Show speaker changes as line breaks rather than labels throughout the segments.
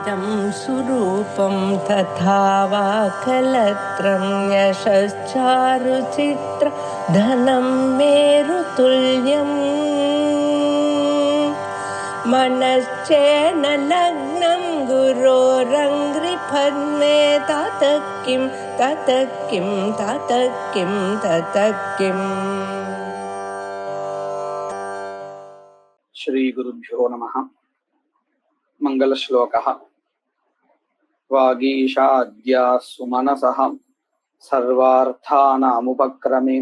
इदं सुरूपं तथा वा कलत्रं यशश्चारुचित्र धनं मेरुतुल्यम् मनश्चेन लग्नं गुरोरङ्घ्रिपद्मे ततः किं ततः किं ततः किं ततः किम्.
श्री गुरुभ्यो नमः. मंगल श्लोकः. वागीशाद्या सुमनसः सर्वार्थानामुपक्रमे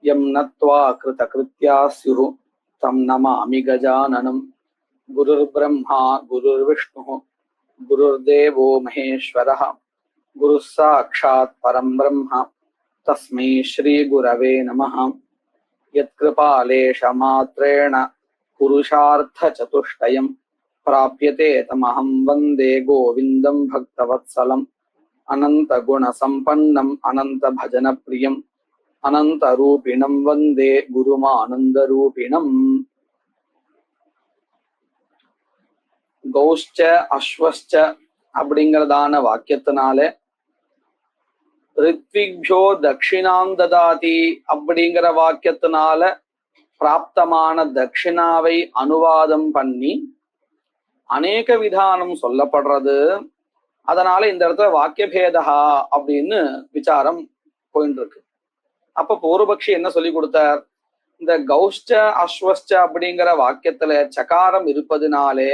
यं नत्वा कृतकृत्या स्युः तं नमामि गजाननं. गुरुर्ब्रह्मा गुरुर्विष्णुः गुरुर्देवो महेश्वरः गुरुः साक्षात् परं ब्रह्म तस्मै श्री गुरवे नमः. यत्कृपालेशमात्रेण पुरुषार्थचतुष्टयं प्राप्यते तमहं वन्दे गोविन्दं भक्तवत्सलम्. अनन्तगुणसम्पन्नम् अनन्तभजनप्रियम् अनन्तरूपिणं वन्दे गुरुमानन्दरूपिणम्. கௌஷ்ச அஸ்வஸ்ச அப்படிங்கிறதான வாக்கியத்தினால ரித்விக்யோ தட்சிணாம் ததாதி அப்படிங்கிற வாக்கியத்தினால பிராப்தமான தட்சிணாவை அனுவாதம் பண்ணி அநேக விதானம் சொல்லப்படுறது. அதனால இந்த இடத்துல வாக்கியபேதா அப்படின்னு விசாரம் போயிட்டு இருக்கு. அப்ப பூர்வபக்ஷி என்ன சொல்லி கொடுத்தார்? இந்த கௌஷ்ச அஸ்வஸ்ச அப்படிங்கிற வாக்கியத்துல சகாரம் இருப்பதினாலே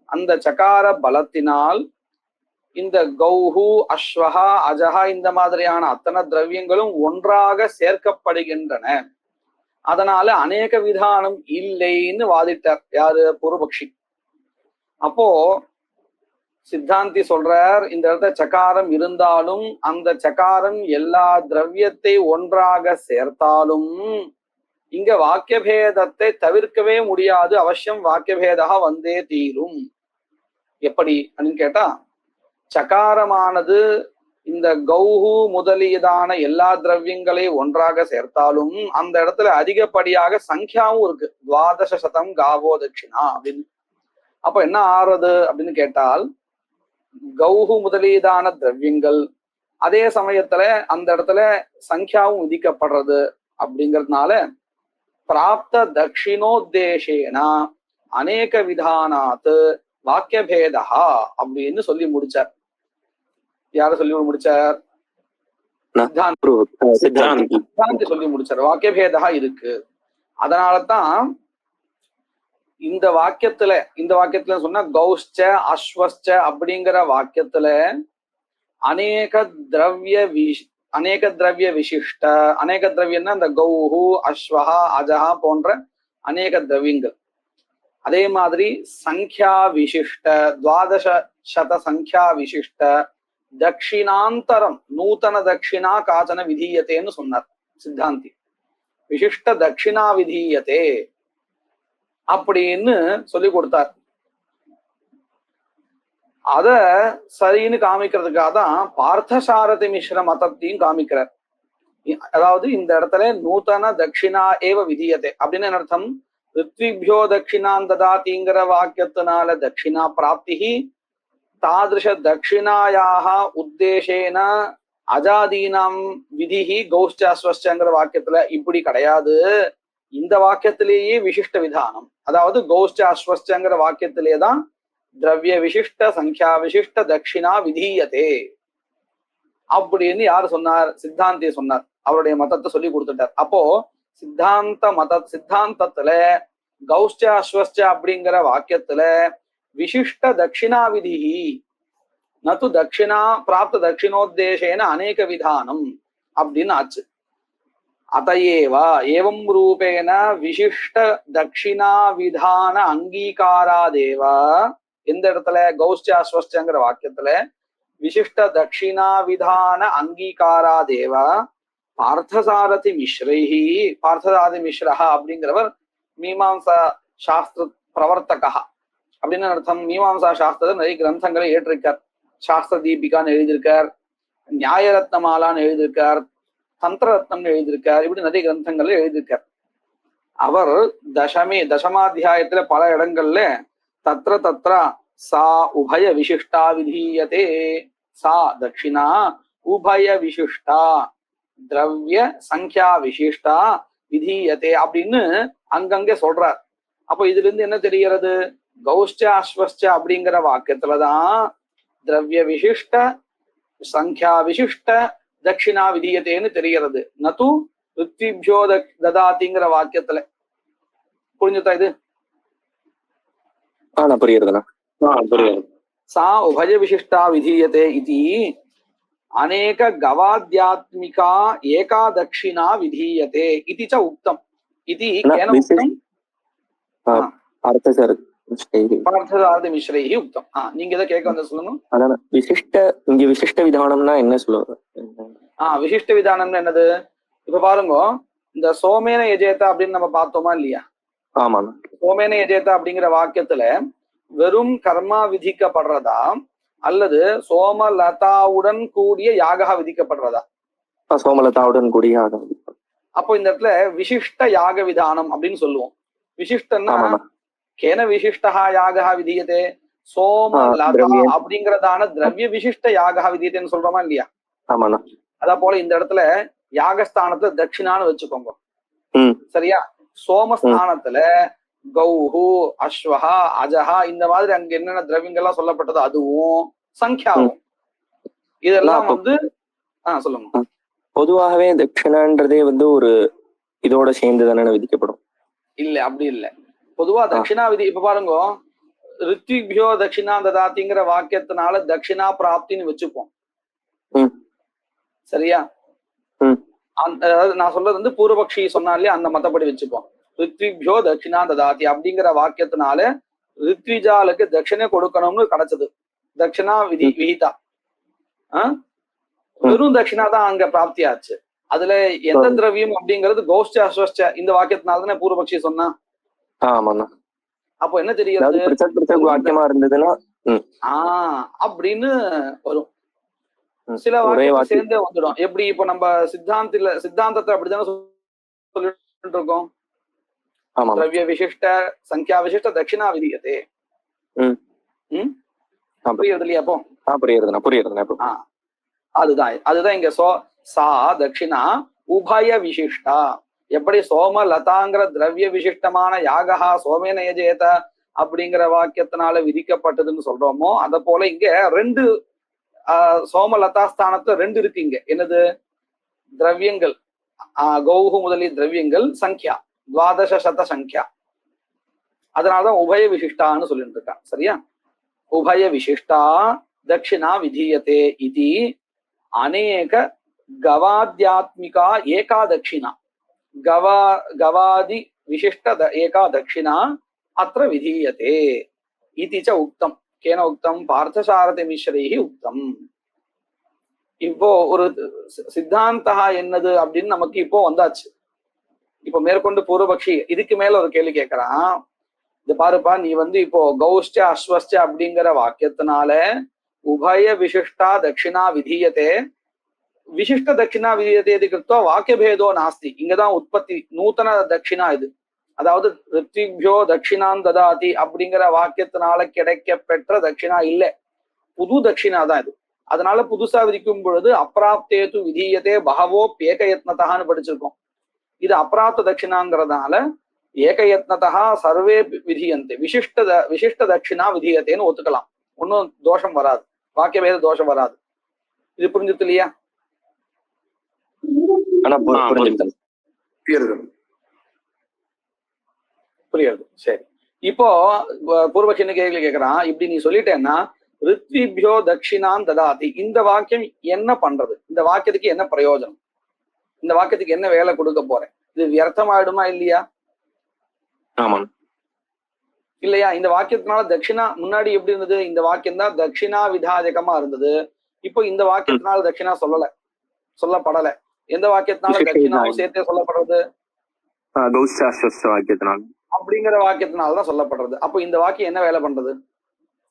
அந்த சகார பலத்தினால் இந்த கௌஹு அஸ்வஹா அஜஹா இந்த மாதிரியான அத்தனை திரவியங்களும் ஒன்றாக சேர்க்கப்படுகின்றன. அதனால அநேக விதானம் இல்லைன்னு வாதிட்டார் யாரு? பூர்வபக்ஷி. அப்போ சித்தாந்தி சொல்றார், இந்த இடத்துல சகாரம் இருந்தாலும் அந்த சகாரம் எல்லா திரவியத்தை ஒன்றாக சேர்த்தாலும் இங்க வாக்கியபேதத்தை தவிர்க்கவே முடியாது. அவசியம் வாக்கியபேதா வந்தே தீரும். எப்படி அப்படின்னு கேட்டா, சகாரமானது இந்த கௌஹு முதலியதான எல்லா திரவியங்களையும் ஒன்றாக சேர்த்தாலும் அந்த இடத்துல அதிகப்படியாக சங்கியாவும் இருக்கு. 1200 காவோ தட்சிணா அப்படின்னு. அப்ப என்ன ஆறுது அப்படின்னு கேட்டால், கௌஹு முதலியதான திரவியங்கள் அதே சமயத்துல அந்த இடத்துல சங்கியாவும் விதிக்கப்படுறது. அப்படிங்கிறதுனால பிராப்த தட்சிணோத்தேசேனா அநேக விதானாத் வாக்கியபேதா அப்படின்னு சொல்லி முடிச்சார். யார சொல்லி முடிச்சார்? சித்தாந்தி சொல்லி முடிச்சார். வாக்கியபேதா இருக்கு. அதனாலதான் இந்த வாக்கியத்துல சொன்ன கௌஷ்ச அஸ்வஸ்ச அப்படிங்கிற வாக்கியத்துல அநேக திரவிய விசிஷ்ட, அநேக திரவியம்னா இந்த கௌஹு அஸ்வஹா அஜஹா போன்ற அநேக திரவியங்கள். அதே மாதிரி சங்கியா விசிஷ்ட 1200 சங்கியா விசிஷ்ட தட்சிணாந்தரம் நூத்தன தட்சிணா காச்சன விதீயத்தேன்னு சொன்னார் சித்தாந்தி. விசிஷ்ட தட்சிணா விதீயத்தே அப்படின்னு சொல்லி கொடுத்தார். அத சரின்னு காமிக்கிறதுக்காக தான் பார்த்தசாரதி மிஸ்ர மதத்தையும் காமிக்கிறார். அதாவது இந்த இடத்துல நூத்தன தட்சிணா ஏவ விதீயத்தே அப்படின்னு அர்த்தம். ரித்விக்யோ தட்சிணாம் ததாதிங்கிற வாக்கியத்தினால தட்சிணா பிராப்தி தாதிருஷ தட்சிணாயாக உத்தேசேன அஜாதீனாம் விதிஹி கௌஷ்சாஸ்வஸ்சங்கிற வாக்கியத்துல இப்படி கிடையாது. இந்த வாக்கியத்திலேயே விசிஷ்ட விதானம். அதாவது கௌஷ்சாஸ்வஸ்சங்கிற வாக்கியத்திலேதான் திரவிய விசிஷ்ட சங்கியா விசிஷ்ட தட்சிணா விதீயத்தே அப்படின்னு யாரு சொன்னார்? சித்தாந்தி சொன்னார். அவருடைய மதத்தை சொல்லி கொடுத்துட்டார். அப்போ சித்தாந்தத்துல கௌஷ்ச அஸ்வஸ்ச அப்படிங்கிற வாக்கியத்துல விசிஷ்ட தட்சிணா விதிஹி நது தட்சிணா பிராப்த தட்சிணோத்தேசேன அநேக விதானம் அப்படின்னு ஆச்சு. அதையேவா ஏவம் ரூபேன விசிஷ்ட தட்சிணா விதான அங்கீகாராதேவா. எந்த இடத்துல? கௌஷ்ச அஸ்வஸ்சங்கிற வாக்கியத்துல விசிஷ்ட தட்சிணா விதான அங்கீகாராதேவா பார்த்தசாரதி மிஸ்ரைஹி. பார்த்தசாரதி மிஸ்ரஹா அப்படிங்கிறவர் மீமாம்சா சாஸ்திர பிரவர்த்தகா அப்படின்னு அர்த்தம். மீமாம்சா சாஸ்திரத்தை நிறைய கிரந்தங்களை ஏற்றிருக்கார். சாஸ்திர தீபிகான்னு எழுதியிருக்கார், நியாயரத்னமாலான்னு எழுதியிருக்கார், தந்திரரத்னம்னு எழுதியிருக்கார். இப்படி நிறைய கிரந்தங்களை எழுதியிருக்கார். அவர் தசமாத்தியாயத்துல பல இடங்கள்ல தத்ர தத்ர सा उभय विशिष्टा विधीयते सा दक्षिणा उभय विशिष्टा द्रव्य संख्या विशिष्टा விதீயதே அப்படின்னு அங்கங்க சொல்றார். அப்போ இதுல இருந்து என்ன தெரிகிறது? கௌஷ்ட அஸ்வஸ்ட அப்படிங்கிற வாக்கியத்துலதான் திரவிய விசிஷ்ட சங்கியா விசிஷ்ட தட்சிணா விதீயத்தேன்னு தெரிகிறது. நது ருத்திபியோ ததாதிங்கிற வாக்கியத்துல. புரிஞ்சுதா இது?
புரியுறதுண்ணா. புரியுது.
சா உபய விசிஷ்டா விதீயதே இது अनेक गवाद्यात्मिका एका दक्षिणा विधीयते इति च उक्तम् इति केन उक्तम्? पार्थसारथि मिश्रैः उक्तम्. நீங்க இத கேட்க வந்த சொல்லுங்க.
அதான் விசிஷ்ட விதானம்னா என்ன சொல்லுவாங்க?
விசிஷ்ட விதானம்னா என்னது? இப்ப பாருங்க, இந்த சோமேன யஜேத அப்படின்னு நம்ம பார்த்தோமா இல்லையா?
ஆமா.
சோமேன யஜேத அப்படிங்கிற வாக்கியத்துல வெறும் கர்மா விதிக்கப்படுறதா அல்லது சோமலதாவுடன் கூடிய யாகா விதிக்கப்படுறதா?
சோமலதாவுடன் கூடிய யாகம்.
அப்போ இந்த இடத்துல விசிஷ்ட யாக விதானம் அப்படின்னு சொல்லுவோம். விசிஷ்டன்னா கேன விசிஷ்டா யாகா விதியதே? சோமலதா அப்படிங்கறதான திரவிய விசிஷ்ட யாகா விதியதேன்னு சொல்றோமா இல்லையா? அதா போல இந்த இடத்துல யாகஸ்தானத்துல தட்சிணான்னு வச்சுக்கோங்க. சரியா? சோமஸ்தானத்துல கௌஹு அஸ்வஹா அஜஹா இந்த மாதிரி அங்க என்னென்ன திரவியங்கள்லாம் சொல்லப்பட்டதோ அதுவும் சங்கியாவும் இதெல்லாம் வந்து சொல்லுங்க.
பொதுவாகவே தட்சிணான்றதே வந்து ஒரு இதோட சேர்ந்து தானே விதிக்கப்படும்?
இல்ல, அப்படி இல்ல. பொதுவா தட்சிணா விதி இப்ப பாருங்க, ரித்விக்யோ தட்சிணா ததாதிங்கிற வாக்கியத்தினால தட்சிணா பிராப்தின்னு வச்சுப்போம். சரியா? அதாவது நான் சொல்றது வந்து பூர்வபக்ஷி சொன்னாலே அந்த மத்தப்படி வச்சுப்போம். ரித்விக்யோ தட்சிணா ததாதி அப்படிங்கிற வாக்கியத்தினால ரித்விஜாலுக்கு தட்சிணை கொடுக்கணும்னு கிடைச்சது. தட்சிணா விஹிதா. வெறும் தட்சிணா தான் அங்க பிராப்தி ஆச்சு. அதுல எந்த திரவியம் அப்படிங்கிறது கௌஷ்ட அஸ்வஷ்ட இந்த வாக்கியத்தினால தானே பூர்வபக்ஷி சொன்னா. அப்போ என்ன தெரியாது?
வாக்கியமா இருந்ததுன்னா
அப்படின்னு வரும். சில வாக்கியம் சேர்ந்தே வந்துடும். எப்படி இப்ப நம்ம சித்தாந்தத்தை அப்படித்தானே சொல்லிட்டு இருக்கோம். द्रव्य विशिष्ट संख्या विशिष्ट दक्षिणा विधीयते. புரியுது இல்லையா? அப்போ அதுதான் இங்க சா தட்சிணா உபய விசிஷ்டா. எப்படி சோம லதாங்கிற திரவிய விசிஷ்டமான யாகா சோமேன யஜேத அப்படிங்கிற வாக்கியத்தினால விதிக்கப்பட்டதுன்னு சொல்றோமோ அத போல இங்க ரெண்டு சோமலதா ஸ்தானத்துல ரெண்டு இருக்கு. இங்க என்னது? திரவியங்கள் கௌஹு முதலிய திரவியங்கள் சங்கியா 1200 சங்கியா. அதனாலதான் உபய விசிஷ்டான்னு சொல்லிட்டு இருக்கான். சரியா? உபய விசிஷ்டா தட்சிணா விதீயதே இது அநேக கவாத்யாத்மிகா ஏகா தட்சிணா கவாதி விசிஷ்ட ஏகா தட்சிணா அത്ര விதீயதே இதி ச உக்தம். கேன உக்தம்? பார்த்தசாரதி மிஸ்ரைஹி உக்தம். இப்போ ஒரு சித்தாந்தா என்னது அப்படின்னு நமக்கு இப்போ வந்தாச்சு. இப்போ மேற்கொண்டு பூர்வபக்ஷி இதுக்கு மேல ஒரு கேள்வி கேட்கறான். இது பாருப்பா, நீ வந்து இப்போ கௌஷ்ட அஸ்வஸ்ட அப்படிங்கிற வாக்கியத்தினால உபய விசிஷ்டா தட்சிணா விதீயதே விசிஷ்ட தட்சிணா விதீயதே கிருத்வா வாக்கிய பேதோ நாஸ்தி. இங்கதான் உற்பத்தி நூத்தன தட்சிணா இது. அதாவது ரித்விக்யோ தட்சிணான் ததாதி அப்படிங்கிற வாக்கியத்தினால கிடைக்க பெற்ற தட்சிணா இல்ல, புது தட்சிணா தான் இது. அதனால புதுசா விதிக்கும் பொழுது அப்பிராப்தேது விதீயதே பகவோ ஏகயத்னதான்னு படிச்சிருக்கோம். இது அப்பிராப்த தட்சிணாங்கிறதுனால ஏகயத்னதா சர்வே விதியந்தே விசிஷ்ட தட்சிணா விதீயத்தேன்னு ஒத்துக்கலாம். ஒன்னும் தோஷம் வராது, வாக்கிய பேத தோஷம் வராது. இது புரிஞ்சுது இல்லையா? புரியுது. சரி, இப்போ பூர்வபக்ஷி என்ன கேள்வி கேட்கறான். இப்படி நீ சொல்லிட்டேன்னா ரித்விபியோ தட்சிணான் ததாதி இந்த வாக்கியம் என்ன பண்றது? இந்த வாக்கியத்துக்கு என்ன பிரயோஜனம்? இந்த வாக்கியத்துக்கு என்ன வேலை கொடுக்க போறேன்? இது வியர்த்தமாயிடுமா இல்லையா? இல்லையா? இந்த வாக்கியத்தினால தட்சிணா முன்னாடி எப்படி இருந்தது? இந்த வாக்கியம் தான் தட்சிணா விதாயகமா இருந்தது. இப்போ இந்த வாக்கியத்தினால தட்சிணா சொல்லப்படல. எந்த வாக்கியத்தினால தட்சிணாவும் சேர்த்தே சொல்லப்படுறது? அப்படிங்கிற வாக்கியத்தினால்தான் சொல்லப்படுறது. அப்போ இந்த வாக்கியம் என்ன வேலை பண்றது?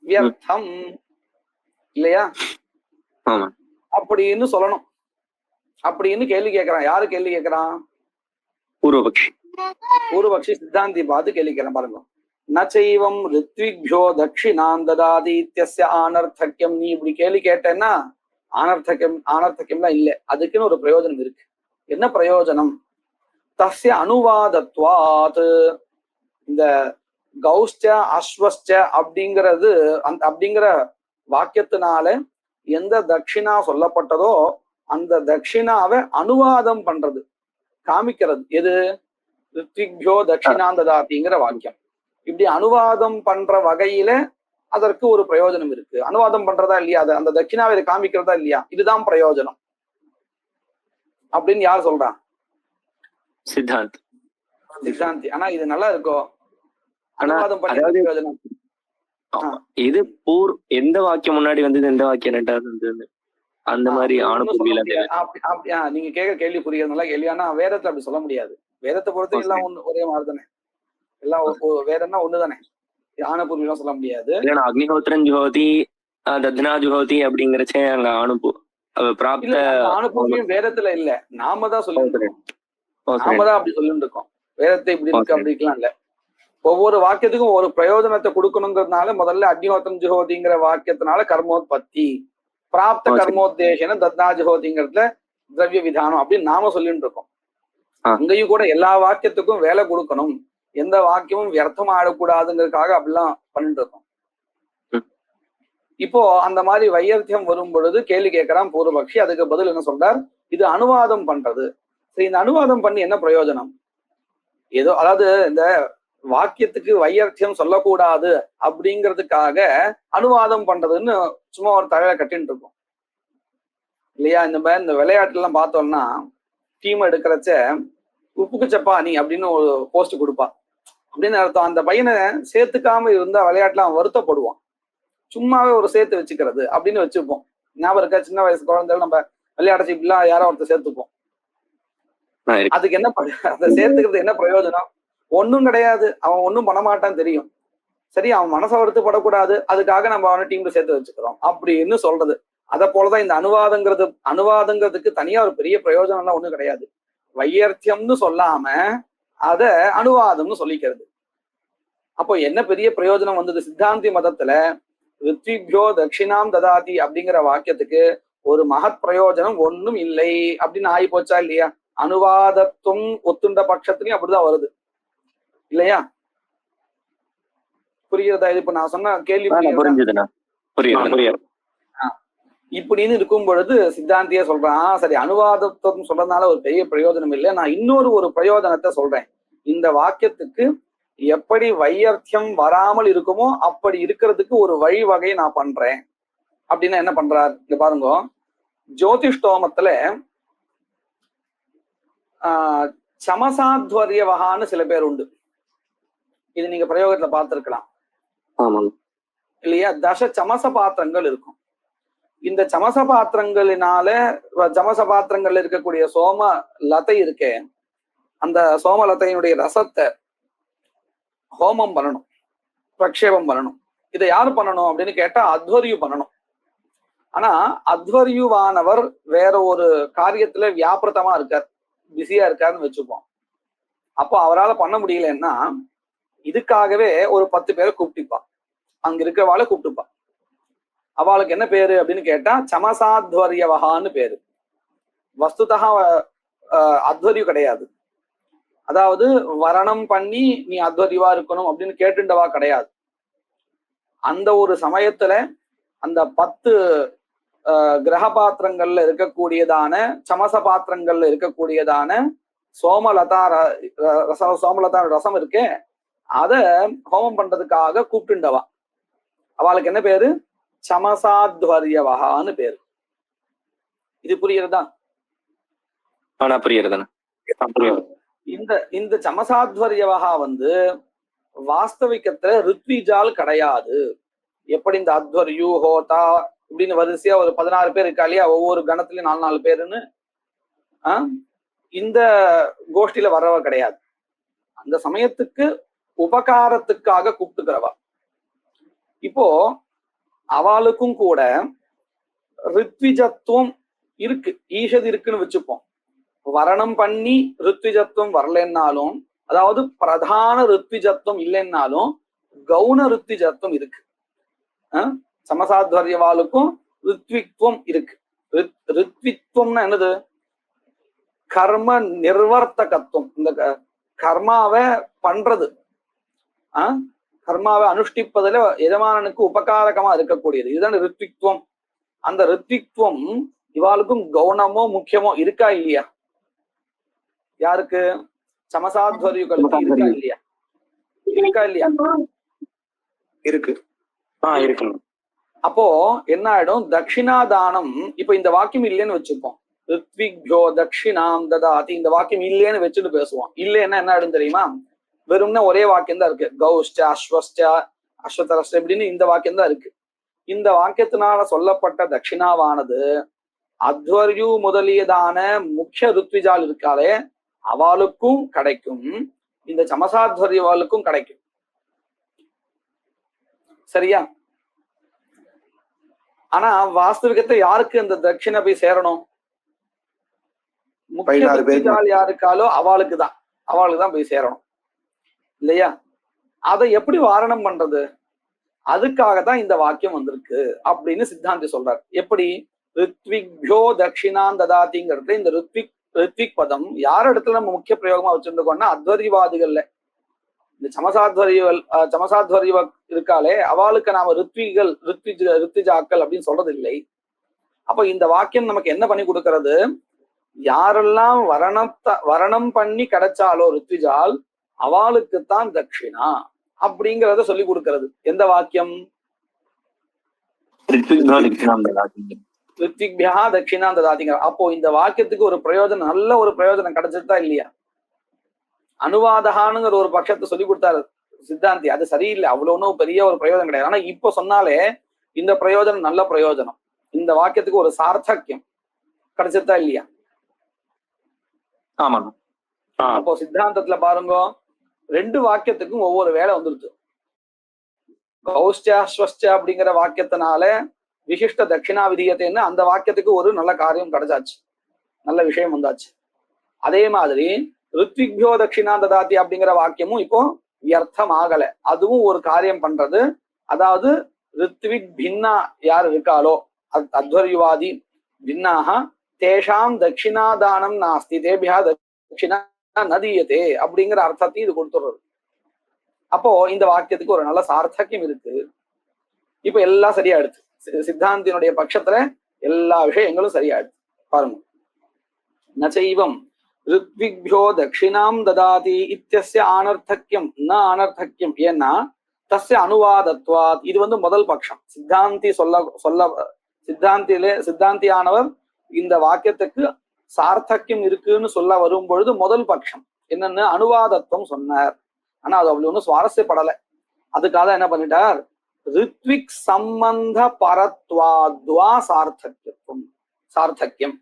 வியர்த்தம் இல்லையா? அப்படின்னு சொல்லணும். அப்படின்னு கேள்வி கேட்கிறான். யாரு கேள்வி கேட்கிறான்? பூர்வபக்ஷி சித்தாந்தி பார்த்து கேள்வி கேட்கிறான். பாருங்க, நச்சைவம் ரித்விக்யோ தட்சிணாம் ததாதி இத்யஸ்ய ஆனர்த்தக்கியம். நீ இப்படி கேள்வி கேட்டேன்னா ஆனர்த்தக்கியம்லாம் இல்லை, அதுக்குன்னு ஒரு பிரயோஜனம் இருக்கு. என்ன பிரயோஜனம்? தஸ்ய அனுவாதத்வாத். இந்த கௌஷ்ட அஸ்வஸ்ட அப்படிங்கிறது அப்படிங்கிற வாக்கியத்தினால எந்த தட்சிணா சொல்லப்பட்டதோ அந்த தட்சிணாவை அனுவாதம் பண்றது, காமிக்கிறது. எது? ரித்விக்யோ தட்சிணாந்ததாதிங்கிற வாக்கியம். இப்படி அனுவாதம் பண்ற வகையில அதற்கு ஒரு பிரயோஜனம் இருக்கு. அனுவாதம் பண்றதா இல்லையா, அந்த தட்சிணாவை இதை காமிக்கிறதா இல்லையா, இதுதான் பிரயோஜனம் அப்படின்னு யார் சொல்றான்? சித்தாந்தி. ஆனா இது நல்லா இருக்கும். அனுவாதம் பண்ண பிரயோஜனம்
இது எந்த வாக்கியம் முன்னாடி வந்தது, எந்த வாக்கியம் ரெண்டாவது வந்தது, அந்த மாதிரி நீங்க கேட்க கேள்வி புரியறதுனால கேள்வியானா வேதத்தை அப்படி சொல்ல முடியாது. வேதத்தை பொறுத்து எல்லாம் ஒரே மாதிரி தானே, எல்லாம் வேதம்னா ஒண்ணுதானே, ஆணுபூர்வம் சொல்ல முடியாது. அக்னிஹோத்திரன் ஜுஹோதி தத்னா ஜுஹோதி அப்படிங்கிறச்சே அங்க ஆணுபூர்வியம் வேதத்துல இல்ல, நாம தான் சொல்லிட்டு நாம தான் அப்படி சொல்லிட்டு இருக்கோம். வேதத்தை இப்படி இருக்கு அப்படிக்கலாம் இல்ல. ஒவ்வொரு வாக்கியத்துக்கும் ஒரு பிரயோஜனத்தை கொடுக்கணுங்கிறதுனால முதல்ல அக்னிஹோத்திரம் ஜுஹோதிங்கிற வாக்கியத்தினால கர்மோத்பத்தி, பிராப்த கர்மோத்தேசன தத்னா ஜுஹோதிங்கிறதுல திரவிய விதானம் அப்படின்னு நாம சொல்லிட்டு இருக்கோம். அங்கேயும் கூட எல்லா வாக்கியத்துக்கும் வேலை கொடுக்கணும், எந்த வாக்கியமும் வியர்த்தம் ஆடக்கூடாதுங்கிறதுக்காக அப்படிலாம் பண்ணிட்டு இருக்கோம். இப்போ அந்த மாதிரி வையர்த்தியம் வரும் பொழுது கேள்வி கேட்கிறான் பூர்வபக்ஷி. அதுக்கு பதில் என்ன சொல்றார்? இது அனுவாதம் பண்றது. சரி, இந்த அனுவாதம் பண்ணி என்ன பிரயோஜனம்? ஏதோ அதாவது இந்த வாக்கியத்துக்கு வையர்த்தியம் சொல்லக்கூடாது அப்படிங்கிறதுக்காக அனுவாதம் பண்றதுன்னு சும்மா ஒரு தலையில கட்டின்னு இருக்கும் இல்லையா? இந்த விளையாட்டுல எல்லாம் பார்த்தோம்னா டீம் எடுக்கிறச்ச உப்புக்கு சப்பானி அப்படின்னு ஒரு போஸ்ட் கொடுப்பா. அப்படின்னு அர்த்தம் அந்த பையனை சேர்த்துக்காம இருந்தா விளையாட்டுல அவன் வருத்தப்படுவான். சும்மாவே ஒரு சேர்த்து வச்சுக்கிறது அப்படின்னு வச்சுப்போம். ஞாபகம் இருக்கா? சின்ன வயசு குழந்தைகள் நம்ம விளையாட இப்படிலாம் யாரோ ஒருத்தர் சேர்த்துப்போம். அதுக்கு என்ன அதை சேர்த்துக்கிறது என்ன பிரயோஜனம்? ஒன்னும் கிடையாது. அவன் ஒன்னும் பண்ண மாட்டான்னு தெரியும். சரி, அவன் மனசை வருத்தப்படக்கூடாது, அதுக்காக நம்ம அவனை டீம்ல சேர்த்து வச்சுக்கிறோம் அப்படின்னு சொல்றது. அதை போலதான் இந்த அனுவாதங்கிறதுக்கு தனியா ஒரு பெரிய பிரயோஜனம் எல்லாம் ஒண்ணும் கிடையாது. வையர்த்தியம்னு சொல்லாம அத அனுவாதம்னு சொல்லிக்கிறது. அப்போ என்ன பெரிய பிரயோஜனம் வந்தது? சித்தாந்தி மதத்துல ரித்விக்யோ தட்சிணாம் ததாதி அப்படிங்கிற வாக்கியத்துக்கு ஒரு மகத் பிரயோஜனம் ஒன்னும் இல்லை அப்படின்னு ஆகி போச்சா இல்லையா? அனுவாதத்துவம் ஒத்துண்ட பட்சத்துலயும் அப்படிதான் வருது இல்லையா? புரியுறதா? இது இப்ப நான் சொன்ன கேள்வி இப்படின்னு இருக்கும் பொழுது சித்தாந்தியே சொல்றான், சரி அனுவாதத்துவம் சொல்றதுனால ஒரு பெரிய பிரயோஜனம் இல்லை, நான் இன்னொரு ஒரு பிரயோஜனத்தை சொல்றேன். இந்த வாக்கியத்துக்கு எப்படி வையர்த்தியம் வராமல் இருக்குமோ அப்படி இருக்கிறதுக்கு ஒரு வழிவகை நான் பண்றேன் அப்படின்னா என்ன பண்றார்? இங்க பாருங்க, ஜோதிஷ்டோமத்துல சமசாத்வரியவகான்னு சில பேர் உண்டு. இது நீங்க பிரயோகத்துல பார்த்திருக்கலாம் இல்லையா? சமச பாத்திரங்கள் இருக்கும். இந்த சமச பாத்திரங்கள்ல இருக்கக்கூடிய சோம லதை இருக்கே, அந்த சோமலத்தையினுடைய ரசத்தை ஹோமம் பண்ணணும், பிரக்ஷேபம் பண்ணணும். இதை யாரு பண்ணணும் அப்படின்னு கேட்டா அத்வரியு பண்ணணும். ஆனா அத்வரியுவானவர் வேற ஒரு காரியத்துல வியாபிரதமா இருக்கார், பிஸியா இருக்காருன்னு வச்சுப்போம். அப்போ அவரால் பண்ண முடியலன்னா இதுக்காகவே ஒரு 10 பேரை கூப்பிட்டுப்பா, அங்க இருக்கிறவாளை கூப்பிட்டுப்பா. அவளுக்கு என்ன பேரு அப்படின்னு கேட்டா சமசாத்வரியவகான்னு பேரு. வஸ்துதா அத்வரியு கிடையாது. அதாவது வரணம் பண்ணி நீ அத்வரிவா இருக்கணும் அப்படின்னு கேட்டுண்டவா கிடையாது. அந்த ஒரு சமயத்துல அந்த 10 கிரக பாத்திரங்கள்ல இருக்கக்கூடியதான சமச பாத்திரங்கள்ல இருக்கக்கூடியதான சோமலதா ரசம் இருக்கே, அத ஹோமம் பண்றதுக்காக கூப்பிட்டுண்டவா. அவளுக்கு என்ன பேரு? சமசாத்வரியவகான்னு பேரு. இது புரியுறதா? இந்த சமசாத்வரியவகா வாஸ்தவிகத்துல ரித்விஜால் கிடையாது. எப்படி இந்த அத்வர்யூ ஹோதா இப்படின்னு வரிசையா ஒரு 16 பேர் இருக்கா இல்லையா, ஒவ்வொரு கணத்துலயும் 4 பேருன்னு இந்த கோஷ்டியில வர்றவ கிடையாது. அந்த சமயத்துக்கு உபகாரத்துக்காக கூப்பிட்டுக்கிறவா. இப்போ அவளுக்கும் கூட ரித்விஜத்துவம் இருக்கு, ஈஷது இருக்குன்னு வச்சுப்போம். வரணம் பண்ணி ரித்விஜத்துவம் வரலன்னாலும், அதாவது பிரதான ரித்விஜத்துவம் இல்லைன்னாலும்
கவுன ருத்திஜத்துவம் இருக்கு. சமசாத்வர்யவாளுக்கும் ரித்விக்வம் இருக்கு. ரித்விக்வம்னா என்னது? கர்ம நிர்வர்த்தகத்துவம். இந்த கர்மாவை பண்றது, கர்மாவை அனுஷ்டிப்பதுல எஜமானனுக்கு உபகாரகமா இருக்கக்கூடியது, இதுதான் ரித்விக்வம். அந்த ரித்விக்வம் இவாளுக்கும் கவுனமோ முக்கியமோ இருக்கா இல்லையா? யாருக்கு? சமசாத்வர்யுகளுக்கு இருக்கா இல்லையா? இருக்கா இல்லையா?
இருக்கு. இருக்கு.
அப்போ என்ன ஆயிடும்? தட்சிணாதானம். இப்ப இந்த வாக்கியம் இல்லைன்னு வச்சுப்போம். ரித்விக்யோ தட்சிணாம் ததாதி, இந்த வாக்கியம் இல்லைன்னு வச்சுட்டு பேசுவோம். இல்லைன்னா என்ன ஆயிடும் தெரியுமா? வெறும்னா ஒரே வாக்கியம் தான் இருக்கு. கௌஷ்ட அஸ்வஸ்ட அஸ்வதரஸ்ட இப்படின்னு இந்த வாக்கியம் தான் இருக்கு. இந்த வாக்கியத்தினால சொல்லப்பட்ட தட்சிணாவானது அத்வர்யு முதலியதான முக்கிய ருத்விஜால் இருக்காளே அவளுக்கும் கிடைக்கும், இந்த சமசாத்வர்யவாளுக்கும் கிடைக்கும். சரியா? ஆனா வாஸ்தவிகத்தை யாருக்கு இந்த தட்சிணை போய் சேரணும்? முக்கிய ருத்விஜால் யாருக்காலோ அவளுக்கு தான் போய் சேரணும் இல்லையா? அதை எப்படி வாரணம் பண்றது? அதுக்காக தான் இந்த வாக்கியம் வந்திருக்கு அப்படின்னு சித்தாந்தி சொல்றார். எப்படி? ரித்விக்யோ தட்சிணாம் ததாதிங்கிறது இந்த ரித்விக் பதம் யார் இடத்துல நம்ம முக்கிய பிரயோகமா வச்சிருந்தோம்னா அத்வர்யவாதிகள்ல, இந்த சமசாத்வர்ய இருக்காளே அவளுக்கு நாம ரித்விஜாக்கள் அப்படின்னு சொல்றது இல்லை. அப்ப இந்த வாக்கியம் நமக்கு என்ன பண்ணி கொடுக்கறது? யாரெல்லாம் வரணம் பண்ணி கிடைச்சாலோ ரித்விஜால் அவளுக்குத்தான் தட்சிணா அப்படிங்கிறத சொல்லி கொடுக்கிறது. எந்த வாக்கியம்? ரித்விக்யா தட்சிணாம் ததாதிங்கிற. அப்போ இந்த வாக்கியத்துக்கு ஒரு பிரயோஜனம், நல்ல ஒரு பிரயோஜனம் கிடைச்சிருந்தா இல்லையா? அனுவாதகானுங்கிற ஒரு பட்சத்தை சொல்லி கொடுத்தாரு சித்தாந்தி. அது சரியில்லை, அவ்வளவு ஒன்றும் பெரிய ஒரு பிரயோஜனம் கிடையாது. ஆனா இப்ப சொன்னாலே இந்த பிரயோஜனம் நல்ல பிரயோஜனம். இந்த வாக்கியத்துக்கு ஒரு சார்த்தக்கியம் கிடைச்சிருந்தா இல்லையா?
ஆமா.
அப்போ சித்தாந்தத்துல பாருங்க, ரெண்டு வாக்கியத்துக்கும் ஒவ்வொரு வேலை வந்துருச்சு. கௌஷ்ட அப்படிங்கிற வாக்கியத்தினால விசிஷ்ட தட்சிணா விதியத்தைன்னு அந்த வாக்கியத்துக்கு ஒரு நல்ல காரியம் கிடைச்சாச்சு, நல்ல விஷயம் வந்தாச்சு. அதே மாதிரி ரித்விக்யோ தட்சிணா ததாதி அப்படிங்கிற வாக்கியமும் இப்போ வியர்த்தம் ஆகல, அதுவும் ஒரு காரியம் பண்றது. அதாவது ரித்விக் பின்னா யார் இருக்காளோ அத்வர்யுவாதி பின்னாக தேஷாம் தட்சிணாதானம் நாஸ்தி தேபியா தட்சிணா நதியதே அப்படிங்கிற அர்த்தத்தையும் இது கொடுத்துடுறது. அப்போ இந்த வாக்கியத்துக்கு ஒரு நல்ல சார்த்தக்கியம் இருக்கு. இப்ப எல்லாம் சரியாயிடுச்சு. சித்தாந்தினுடைய பட்சத்துல எல்லா விஷயங்களும் சரியாயிடுச்சு. பாருங்க, நச்சைவம் ரித்விக்யோ தட்சிணாம் ததாதி இத்தியஸ்ய அனர்த்தக்கியம் ந அனர்த்தக்கியம். ஏன்னா தஸ்ய அனுவாதத்வாத். இது முதல் பட்சம். சித்தாந்தியானவர் இந்த வாக்கியத்துக்கு சார்த்தக்கியம் இருக்குன்னு சொல்ல வரும் பொழுது முதல் பட்சம் என்னன்னு அனுவாதத்துவம் சொன்னார். ஆனா அது அவ்வளவு ஒன்றும் சுவாரஸ்யப்படலை. அதுக்காக என்ன பண்ணிட்டார்? ரித்விக் சம்பந்த பரத்வாத்வா சார்த்தக்கியம்.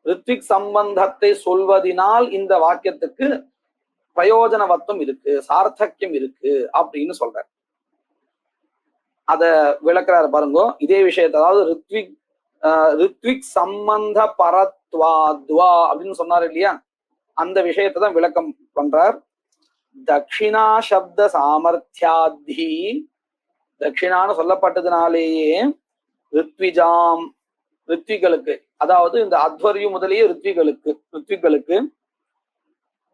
ரித்விக் சம்பந்தத்தை சொல்வதனால் இந்த வாக்கியத்துக்கு பிரயோஜனவத்துவம் இருக்கு, சார்த்தக்கியம் இருக்கு அப்படின்னு சொல்றார். அத விளக்குறாரு பாருங்க இதே விஷயத்தை. அதாவது ரித்விக் சம்பந்த பரத்வாத்வா அப்படின்னு சொன்னார் இல்லையா, அந்த விஷயத்தை தான் விளக்கம் பண்றார். தட்சிணா சப்த சாமர்த்தியாதி, தட்சிணான்னு சொல்லப்பட்டதுனாலேயே ரித்விகளுக்கு, அதாவது இந்த அத்வர்யு முதலிய ரித்விகளுக்கு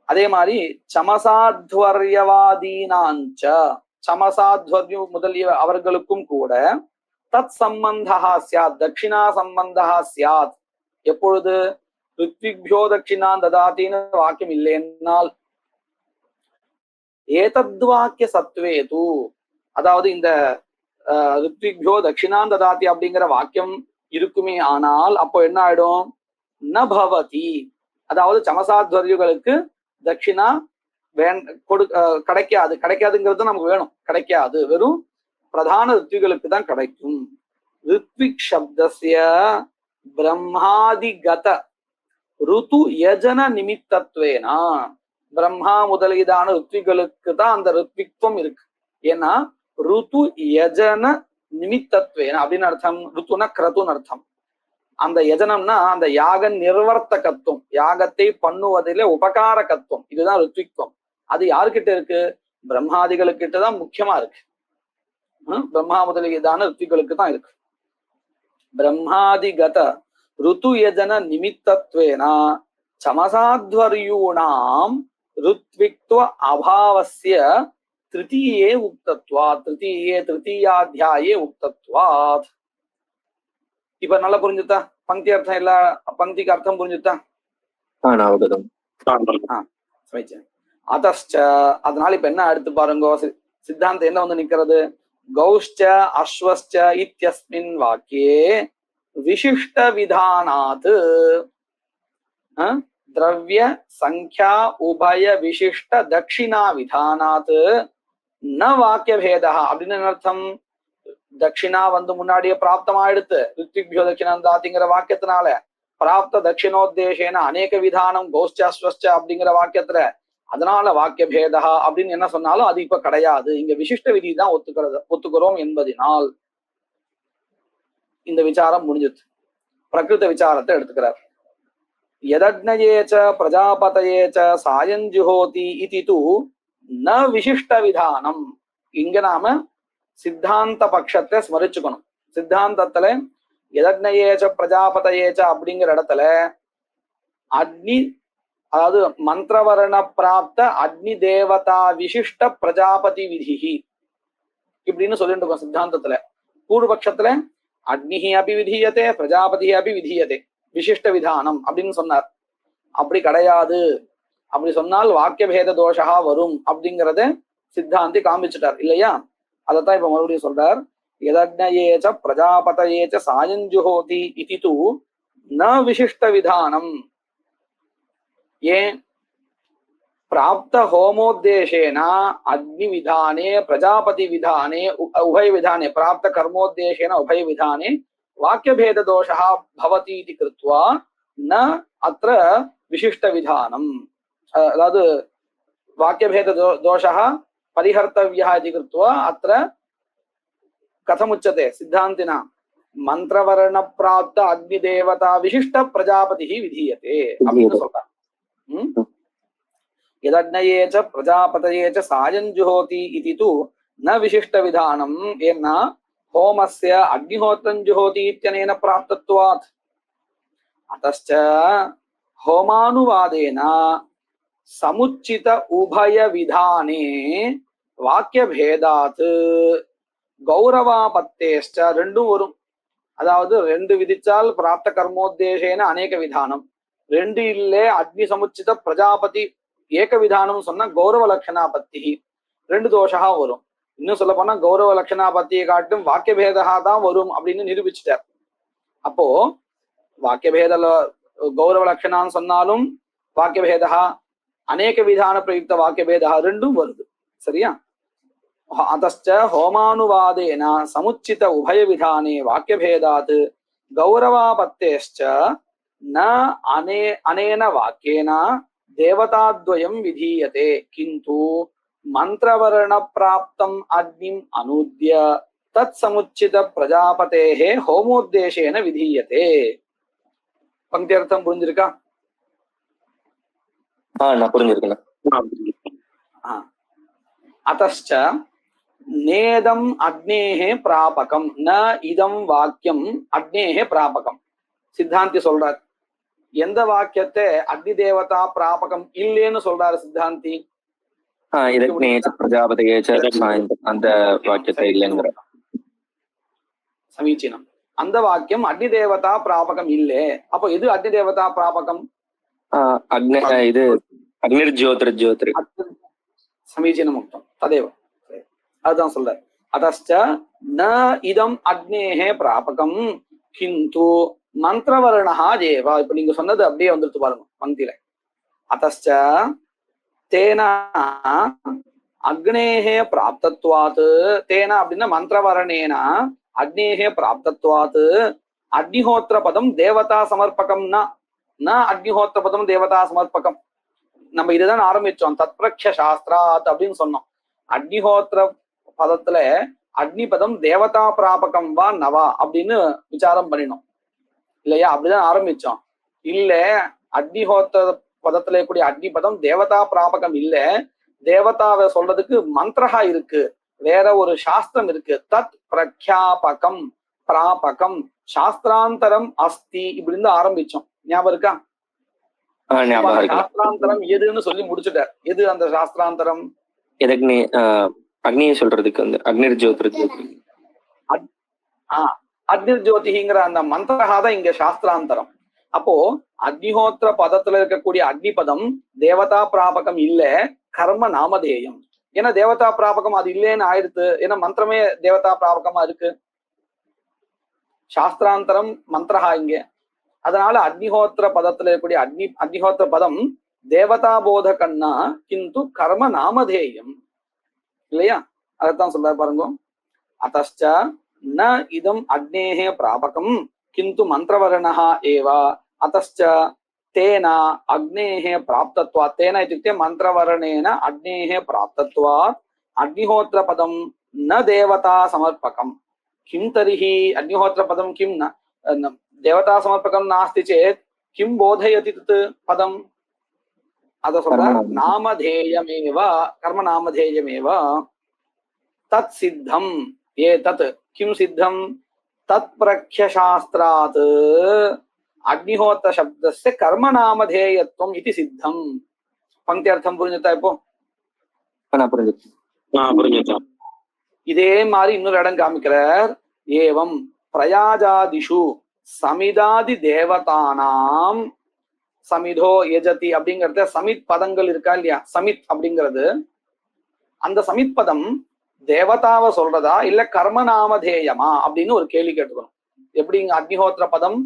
அதே மாதிரி சமசாத்வர்யவாதீனாஞ்ச, சமசாத்வர்யு முதலிய அவர்களுக்கும் கூட தத் சம்பந்தா சியாத், தட்சிணா சம்பந்தா சியாத். எப்பொழுது? ரித்விக்யோ தட்சிணா ததாத்தின்னு வாக்கியம் இல்லைன்னால் ஏதத்வாக்கிய சத்வேது, அதாவது இந்த ரித்விக்யோ தட்சிணா ததாத்தி அப்படிங்கிற வாக்கியம் இருக்குமே ஆனால் அப்போ என்ன ஆயிடும்? ந பவதி, அதாவது சமசாத்வர்யுகளுக்கு தட்சிணா கிடைக்காதுங்கிறது நமக்கு வேணும், கிடைக்காது. வெறும் பிரதான ரித்விகளுக்கு தான் கிடைக்கும். ரித்விக் சப்தஸ்ய பிரம்மாதிகத ருது யஜன நிமித்தத்வேனா, பிரம்மா முதலீதான ரித்விகளுக்கு தான் அந்த ரித்விக்வம் இருக்கு. ஏன்னா ருது யஜன நிமித்தத்வேன அப்படின்னு அர்த்தம். ருத்துனா கிரதுன்னு அர்த்தம். அந்த யஜனம்னா அந்த யாக நிர்வர்த்தகத்துவம், யாகத்தை பண்ணுவதிலே உபகாரகத்துவம், இதுதான் ரித்விக்வம். அது யாருக்கிட்ட இருக்கு? பிரம்மாதிகளுக்கிட்ட தான் முக்கியமா இருக்கு. பிரம்மா முதலியதான ரித்துகளுக்கு தான் இருக்கு. பிரம்மாதிகத ருத்து யஜன நிமித்தத்வேன சமசாத்வர்யூணாம் ருத்விக்த்வ அபாவஸ்ய திருத்தீயே உக்தத்வாத் திருத்தீயாத்தியாயே உக்தத்வாத். இப்ப நல்லா புரிஞ்சுதா? பங்கி அர்த்தம் எல்லா பங்கிக்கு அர்த்தம் புரிஞ்சுதா? அதஸ்ச அதனால இப்ப என்ன அடுத்து பாருங்க, சித்தாந்தம் என்ன வந்து நிக்கிறது? கௌஷ்ச அஸ்வஸ்ச இத்யஸ்மின் வாக்கியே விசிஷ்ட விதானாத் திரவிய சங்க்யா உபய விசிஷ்ட தட்சிணா விதானாத் ந வாக்கிய பேதா. அப்படின்னு என்ன அர்த்தம்? தட்சிணா வந்து முன்னாடியே பிராப்தமாயிடுத்து. ரித்விக்யோ தட்சிணந்தாதிங்கிற வாக்கியத்தினால பிராப்த தட்சிணோத்தேசேன அநேக விதானம் கௌஷ்சாஸ்வஸ்ச அப்படிங்கிற வாக்கியத்துல, அதனால வாக்கிய பேதா அப்படின்னு என்ன சொன்னாலும் அது இப்ப கிடையாது. இங்க விசிஷ்ட விதி தான் ஒத்துக்கிறோம் என்பதினால் இந்த விசாரம் முடிஞ்சுது. பிரகிருத விசாரத்தை எடுத்துக்கிறார். யதக்னயேச்ச பிரஜாபதயேச்ச சாயஞ்சுஹோதி இதி து ந விசிஷ்ட விதானம். இங்க நாம சித்தாந்த பட்சத்தை ஸ்மரிச்சுக்கணும். சித்தாந்தத்துல யதக்னயேச்ச பிரஜாபதயேச்ச அப்படிங்கிற இடத்துல அக்னி, அதாவது மந்திரவர்ண பிராப்த அக்னி தேவதா விசிஷ்ட பிரஜாபதி விதிஹி இப்படின்னு சொல்லிட்டு இருக்கோம் சித்தாந்தத்துல. பூர்வபக்ஷத்துல அக்னிஹி அபி விதீயதே பிரஜாபதி அபி விதீயதே விசிஷ்ட விதானம் அப்படின்னு சொன்னார். அப்படி கிடையாது. அப்படி சொன்னால் வாக்கிய பேத தோஷா வரும் அப்படிங்கிறத சித்தாந்தி காமிச்சிட்டார் இல்லையா? அதைத்தான் இப்ப மறுபடியும் சொல்றார். யதக்னயேச்ச பிரஜாபதயேச்ச சாயஞ்சுஹோதி இதி து ந விசிஷ்ட விதானம். ஏன்? பிராப்த ஹோமோத்தேசேன அக்னி விதானே பிரஜாபதி விதானே உபய விதானே பிராப்த கர்மோத்தேசேன உபய விதானே வாக்கிய பேத தோஷா பவதி இதி கிருத்வா ந அத்ர விசிஷ்ட விதானம். அதாவது வாக்கிய பேத தோஷா பரிஹர்த்தவ்யா இதி கிருத்வா அத்ர கதமுச்சதே சித்தாந்தினா மந்திரவர்ண பிராப்த அக்னி தேவதா விசிஷ்ட பிரஜாபதி விதீயதே அப்படின்னு சொல்றார். யதக்னயேச்ச பிரஜாபதயேச்ச சாயஞ்சுஹோதி இதி து ந விசிஷ்ட விதானம். ஏன்னா ஹோமஸ்ய அக்னிஹோத்ரம் ஜுஹோதி இத்யனேன பிராப்தத்வாத். அதஸ்ச ஹோமானுவாதேன சமுச்சித உபய விதானே வாக்கிய பேதாத் கௌரவாபத்தேஷ்ச ரெண்டும் வரும். அதாவது ரெண்டு விதிச்சால் பிராப்த கர்மோத்தேசேன அநேக விதானம், ரெண்டு இல்லே அக்னி சமுச்சித பிரஜாபதி ஏக விதானம் சொன்னா கௌரவ லட்சணாபத்தி ரெண்டு தோஷா வரும். இன்னும் சொல்ல போனா கௌரவ லட்சணாபத்தியை காட்டும் வாக்கிய பேதா தான் வரும் அப்படின்னு நிரூபிச்சுட்டார். அப்போ வாக்கிய பேத கௌரவ லட்சணான்னு சொன்னாலும் வாக்கிய பேதா அநேக விதான பிரயுக்த வாக்கிய பேதா ரெண்டும் வருது. சரியா? அதஸ்ச ஹோமானுவாதேன சமுச்சித உபய விதானே வாக்கிய பேதாத் கௌரவாபத்தேஷ்ச ந அனேன வாக்கியேன தேவதாத்வயம் விதீயதே கிந்து மந்திரவர்ண பிராப்தம் அக்னிம் அனூத்ய தத் சமுச்சித பிரஜாபதேஹே ஹோமோத்தேசேன விதீயதே. பங்கி அர்த்தம் புரிஞ்சிருக்கா?
புரிஞ்சிருக்கேன்.
அதஸ்ச நேதம் அக்னேஹே பிராபகம் ந இதம் வாக்கியம் அக்னேஹே பிராபகம். சித்தாந்தி சொல்றார். எந்த வாக்கியத்தை அக்னி தேவதா பிராபகம் இல்லேன்னு சொல்றாரு சித்தாந்தி?
அந்த வாக்கியத்தை இல்லைங்கிற
சமீச்சீனம். அந்த வாக்கியம் அக்னி தேவதா பிராபகம் இல்லே. அப்போ எது அக்னி தேவதா பிராபகம்?
இது அக்னிர் ஜோதிர் ஜோதிர்
சமீச்சீனம் உக்தம் ததேவ. அதுதான் சொல்றார். அதஸ்ச ந இதம் அக்னேஹே பிராபகம் கிந்து மந்திரவர்ணா தேவா. இப்ப நீங்க சொன்னது அப்படியே வந்துட்டு பாருங்க பங்கில. அதஸ்ச தேனா அக்னேஹே பிராப்தத்வாத். தேனா அப்படின்னா மந்திரவர்ணேன அக்னேஹே பிராப்தத்வாத் அக்னிஹோத்திர பதம் தேவதா சமர்ப்பகம் ந அக்னிஹோத்திர பதம் தேவதா சமர்ப்பகம். நம்ம இதுதான் ஆரம்பிச்சோம். தத்பிரக்ஷ சாஸ்திராத் அப்படின்னு சொன்னோம். அக்னிஹோத்திர பதத்துல அக்னி பதம் தேவதா பிராபகம் வா நவா அப்படின்னு விசாரம் பண்ணினோம் இல்லையா? அப்படிதான் ஆரம்பிச்சோம். இல்ல அக்னிஹோத்திர பதத்துல கூடிய அக்னி பதம் தேவதா பிராபகம் இல்ல, தேவதாவை சொல்றதுக்கு மந்திரஹா இருக்கு, வேற ஒரு சாஸ்திரம் இருக்கு. தத் பிரக்யாபகம் பிராபகம் சாஸ்திராந்தரம் அஸ்தி இப்படின்னு ஆரம்பிச்சோம். ஞாபகம் இருக்கா? சாஸ்திராந்தரம் எதுன்னு சொல்லி முடிச்சுட்டார். எது அந்த சாஸ்திராந்தரம்?
அக்னியை சொல்றதுக்கு வந்து அக்னிர் ஜோதிர்
அக்னிர் ஜோதிங்கிற அந்த மந்திரஹாதான் இங்க சாஸ்திராந்தரம். அப்போ அக்னிஹோத்திர பதத்துல இருக்கக்கூடிய அக்னி பதம் தேவதா பிராபகம் இல்ல, கர்ம நாமதேயம். ஏன்னா தேவதா பிராபகம் அது இல்லைன்னு ஆயிடுத்து. ஏன்னா மந்திரமே தேவதா பிராபகமா இருக்கு. சாஸ்திராந்தரம் மந்திரஹா இங்க. அதனால அக்னிஹோத்திர பதத்துல இருக்கக்கூடிய அக்னிஹோத்திர பதம் தேவதா போதகன்னா கிந்து கர்ம நாமதேயம் இல்லையா? அதைத்தான் சொல்ற பாருங்க. அத்தச்ச ந இதம் அக்னேஹே பிராபகம் கிந்து மந்திரவர்ணஹ ஏவ அத்தச்ச तेन अग्नेः प्राप्तत्वात् तेन इत्युक्ते मन्त्रवर्णेन अग्नेः प्राप्तत्वात् अग्निहोत्रपदं न देवता समर्पकं किं तर्हि अग्निहोत्रपदं किं न देवता समर्पकं नास्ति चेत् किं बोधयति तत् पदम्? अतः சொல்றார் नामधेयमेव कर्मनामधेयमेव तत् सिद्धं एतत् किं सिद्धं तत्प्रख्यशास्त्रात् अग्निहोत्र शब्दस्य कर्मनामधेयत्वम् इति सिद्धं. पंक्ति अर्थम புரிஞ்சுதா? இப்போ
புரிஞ்சுது.
இதே மாதிரி இன்னொரு இடம் காமிக்கிறார். ஏவம் பிரயாஜாதிஷு சமிதாதி தேவதானாம் சமிதோ யஜதி அப்படிங்கறத சமித் பதங்கள் இருக்கா இல்லையா? சமித் அப்படிங்கிறது அந்த சமித் பதம் தேவதாவை சொல்றதா இல்ல கர்மநாமதேயமா அப்படின்னு ஒரு கேள்வி கேட்டுக்கணும். எப்படி இங்க அக்னிஹோத்திர பதம்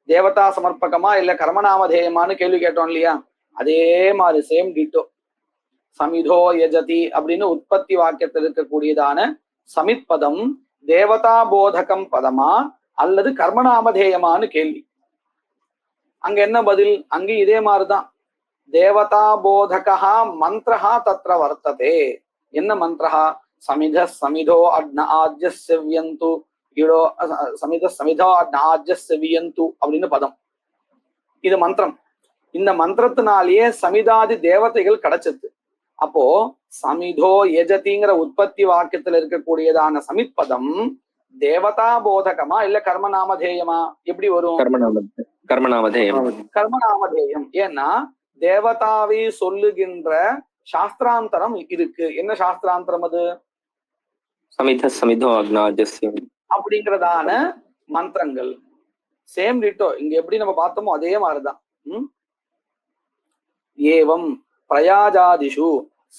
தேவதா சமர்ப்பகமா இல்ல கர்மநாமதேயமானு கேள்வி கேட்டோம் இல்லையா? அதே மாதிரி சேம் டிட்டோ சமிதோ யஜதி அப்படின்னு உற்பத்தி வாக்கியத்தில் இருக்கக்கூடியதான சமித் பதம் தேவதா போதகம் பதமா அல்லது கர்மநாமதேயமானு கேள்வி. அங்க என்ன பதில்? அங்க இதே மாதிரிதான். தேவதா போதகா மந்திரஹா தத்ர வர்த்ததே. என்ன மந்திரஹா? சமித சமிதோ அக்ன ஆஜ்யஸ்யவ்யந்து இடோ சமித சமிதோ அக்னாஜ்யஸ்யவியந்து அப்படின்னு பதம். இது மந்திரம். இந்த மந்திரத்தினாலேயே சமிதாதி தேவதைகள் கிடைச்சது. அப்போ சமிதோ யஜதிங்கிற உற்பத்தி வாக்கியத்துல இருக்கக்கூடியதான சமித் பதம் தேவதா போதகமா இல்ல கர்மநாமதேயமா? எப்படி வரும்? கர்மநாமதேயம். ஏன்னா தேவதாவை சொல்லுகின்ற சாஸ்திராந்தரம் இருக்கு. என்ன சாஸ்திராந்தரம் அது?
சமிதோ அக்னாஜ்யஸ்யம்
அப்படிங்கிறதான மந்திரங்கள். சேம் டிட்டோ இங்க எப்படி நம்ம பார்த்தோமோ அதே மாதிரிதான். ஏவம் பிரயாஜாதிஷு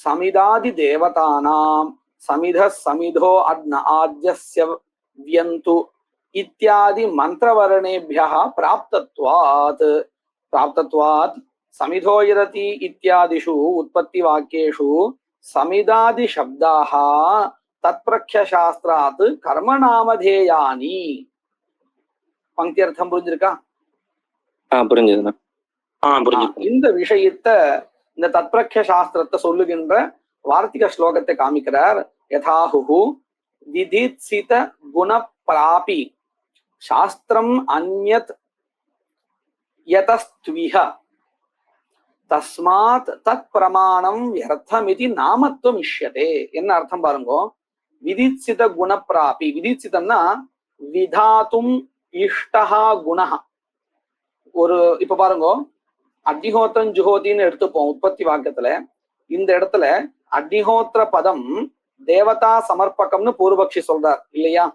சமிதாதி தேவதானாம் சமித சமிதோ அக்ன ஆஜ்யஸ்ய வியந்து இத்யாதி மந்திரவர்ணேபியः பிராப்தத்வாத் சமிதோ யரதி இத்யாதிஷு உற்பத்தி வாக்கியேஷு சமிதாதி சப்தாः தத்பிரக்ஷசாஸ்திராத் கர்மநாமதேயானி. பங்கி அர்த்தம் புரிஞ்சிருக்கா?
புரிஞ்சது.
இந்த விஷயத்தை இந்த தத்பிரக்ஷ சாஸ்திரத்தை சொல்லுகின்ற வார்த்திக ஸ்லோகத்தை காமிக்கிறார். யதாஹு விதித்சித குணப்ராபி சாஸ்திரம் அன்யத் யதஸ்த்விஹ தஸ்மாத் தத் பிரமாணம் யர்த்தமிதி நாமத்துவம் இஷ்யதே. என்ன அர்த்தம் பாருங்க. விதித்சித குணப்ராபி. விதித்சிதம்னா விதாத்தும் இஷ்டஹா குணஹ. ஒரு இப்ப பாருங்க, அக்னிஹோத்திரம் ஜுஹோதின்னு எடுத்துப்போம் உற்பத்தி வாக்கியத்துல. இந்த இடத்துல அக்னிஹோத்திர பதம் தேவதா சமர்ப்பகம்னு பூர்வபக்ஷி சொல்றார் இல்லையா?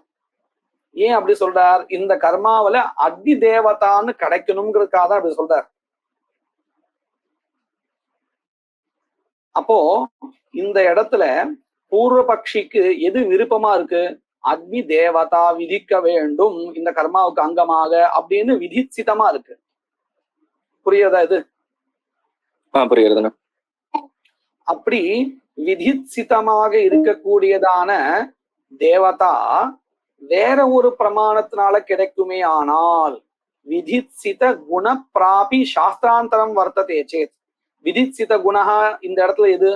ஏன் அப்படி சொல்றார்? இந்த கர்மாவில அக்னி தேவதான்னு கிடைக்கணுங்கிறதுக்காக தான் அப்படி சொல்றார். அப்போ இந்த இடத்துல பூர்வபக்ஷிக்கு எது விருப்பமா இருக்கு? அக்னி தேவதா விதிக்க வேண்டும் இந்த கர்மாவுக்கு அங்கமாக அப்படின்னு விதிச்சிதமா இருக்கு. புரியுதா இது?
புரியுதுண்ணா.
அப்படி விதிச்சிதமாக இருக்கக்கூடியதான தேவதா வேற ஒரு பிரமாணத்தினால கிடைக்குமே ஆனால் விதிச்சித குண பிராபி சாஸ்திராந்தரம் வர்த்ததே சேத். விதிச்சித குணஹா இந்த இடத்துல எது?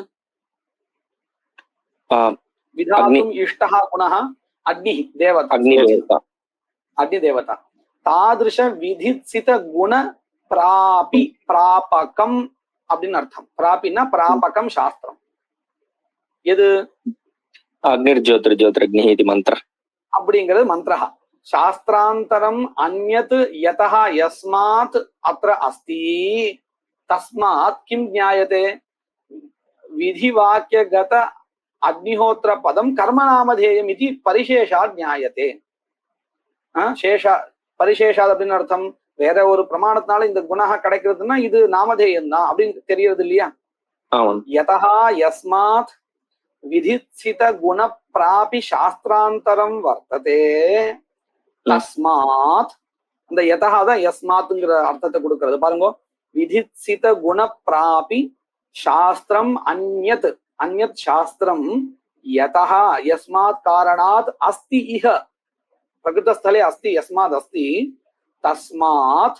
விதாத்தும் இஷ்டஹா குணஹ அக்னி தேவதா. அக்னி தேவதா தாதிருஷ விதிச்சித குண பிராபி பிராபகம் அப்படின்னு அர்த்தம். பிராபின்னா பிராபகம் சாஸ்திரம். எது?
அக்னிர்ஜோதிர்ஜோதிரக்னிஹ இது மந்திர.
அப்படிங்கிறது மந்திரஹா. சாஸ்திராந்தரம் அந்யத் யதஹ யஸ்மாத் அத்ர அஸ்தி தஸ்மாத் கிம் ஞாயதே விதிவாக்கியகத அக்னிஹோத்திர பதம் கர்மநாமதேயம் இது பரிசேஷாத் ஞாயதே. சேஷா பரிசேஷாத் அப்படின்னு அர்த்தம், வேற ஒரு பிரமாணத்தினால இந்த குணஹா கிடைக்கிறதுன்னா இது நாமதேயம் தான் அப்படின்னு தெரியறது இல்லையா? யதஹா யஸ்மாத் விதிச்சித குண பிராபி சாஸ்திராந்தரம் வர்த்ததே தஸ்மாத். அந்த யதஹா தான் யஸ்மாத்ங்கிற அர்த்தத்தை கொடுக்கிறது பாருங்க. விதிச்சித குண பிராபி சாஸ்திரம் அந்யத், அந்யத் சாஸ்திரம் யதஹா யஸ்மாத் காரணாத் அஸ்தி இஹ பிரகிருதஸ்தலே அஸ்தி யஸ்மாத் அஸ்தி தஸ்மாத்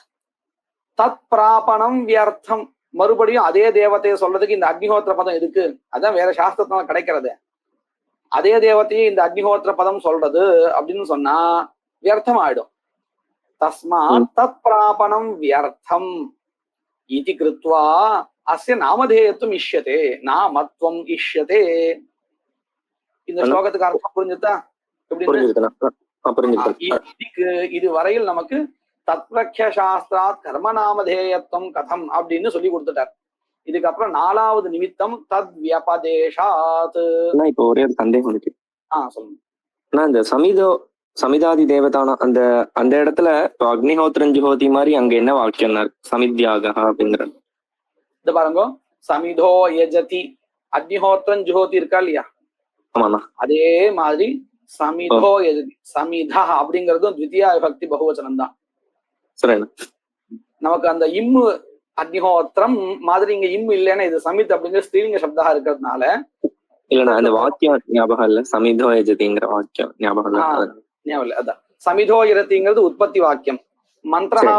தத் பிராபணம் வியர்த்தம். மறுபடியும் அதே தேவத்தையை சொல்றதுக்கு இந்த அக்னிஹோத்திர பதம் இருக்கு, அதான் வேற சாஸ்திரத்தினால கிடைக்கிறது. அதே தேவத்தையே இந்த அக்னிஹோத்திர பதம் சொல்றது அப்படின்னு சொன்னா வியர்த்தம் ஆயிடும். தஸ்மாத் தத் பிராபணம் வியர்த்தம் இதி கிருத்வா அஸ்ய நாமதேயத்துவம் இஷ்யதே நாமத்வம் இஷ்யதே. இந்த ஸ்லோகத்துக்கு அர்த்தம் புரிஞ்சுதா? இதுக்கு இது வரையில் நமக்கு தத்வக்ய சாஸ்திராத் கர்மநாமதேயத்துவம் கதம் அப்படின்னு சொல்லி கொடுத்துட்டார். இதுக்கப்புறம் 4வது நிமித்தம் தத் வியபதேஷாத்.
இப்போ ஒரே ஒரு சந்தேகம் இருக்கு.
சொல்லுங்க.
இந்த சமிதாதி தேவதான அந்த அந்த இடத்துல அக்னிஹோத்திரம் ஜுஹோதி மாதிரி அங்க என்ன வாக்கியம் சமித்யாக அப்படிங்கிறது?
இது பாருங்க, சமிதோ யஜதி அக்னிஹோத்திரம் ஜுஹோதி இருக்கா இல்லையா?
ஆமாண்ணா.
அதே மாதிரி சமிதோ யஜதி சமிதா அப்படிங்கிறதும் த்விதியா விபக்தி பகுவச்சனம் தான். நமக்கு அந்த இம்மு அக்னிஹோத்திரம் மாதிரி இங்க இம்மு இல்லைன்னா இது சமித் அப்படிங்கிற ஸ்ரீலிங்க சப்தா இருக்கிறதுனால
இல்ல அந்த வாக்கியம் ஞாபகம் இல்ல. சமிதோ யஜதிங்கிற வாக்கியம் ஞாபகம் இல்ல.
அதான் சமிதோ யஜதிங்கிறது உற்பத்தி வாக்கியம். மந்திரஹா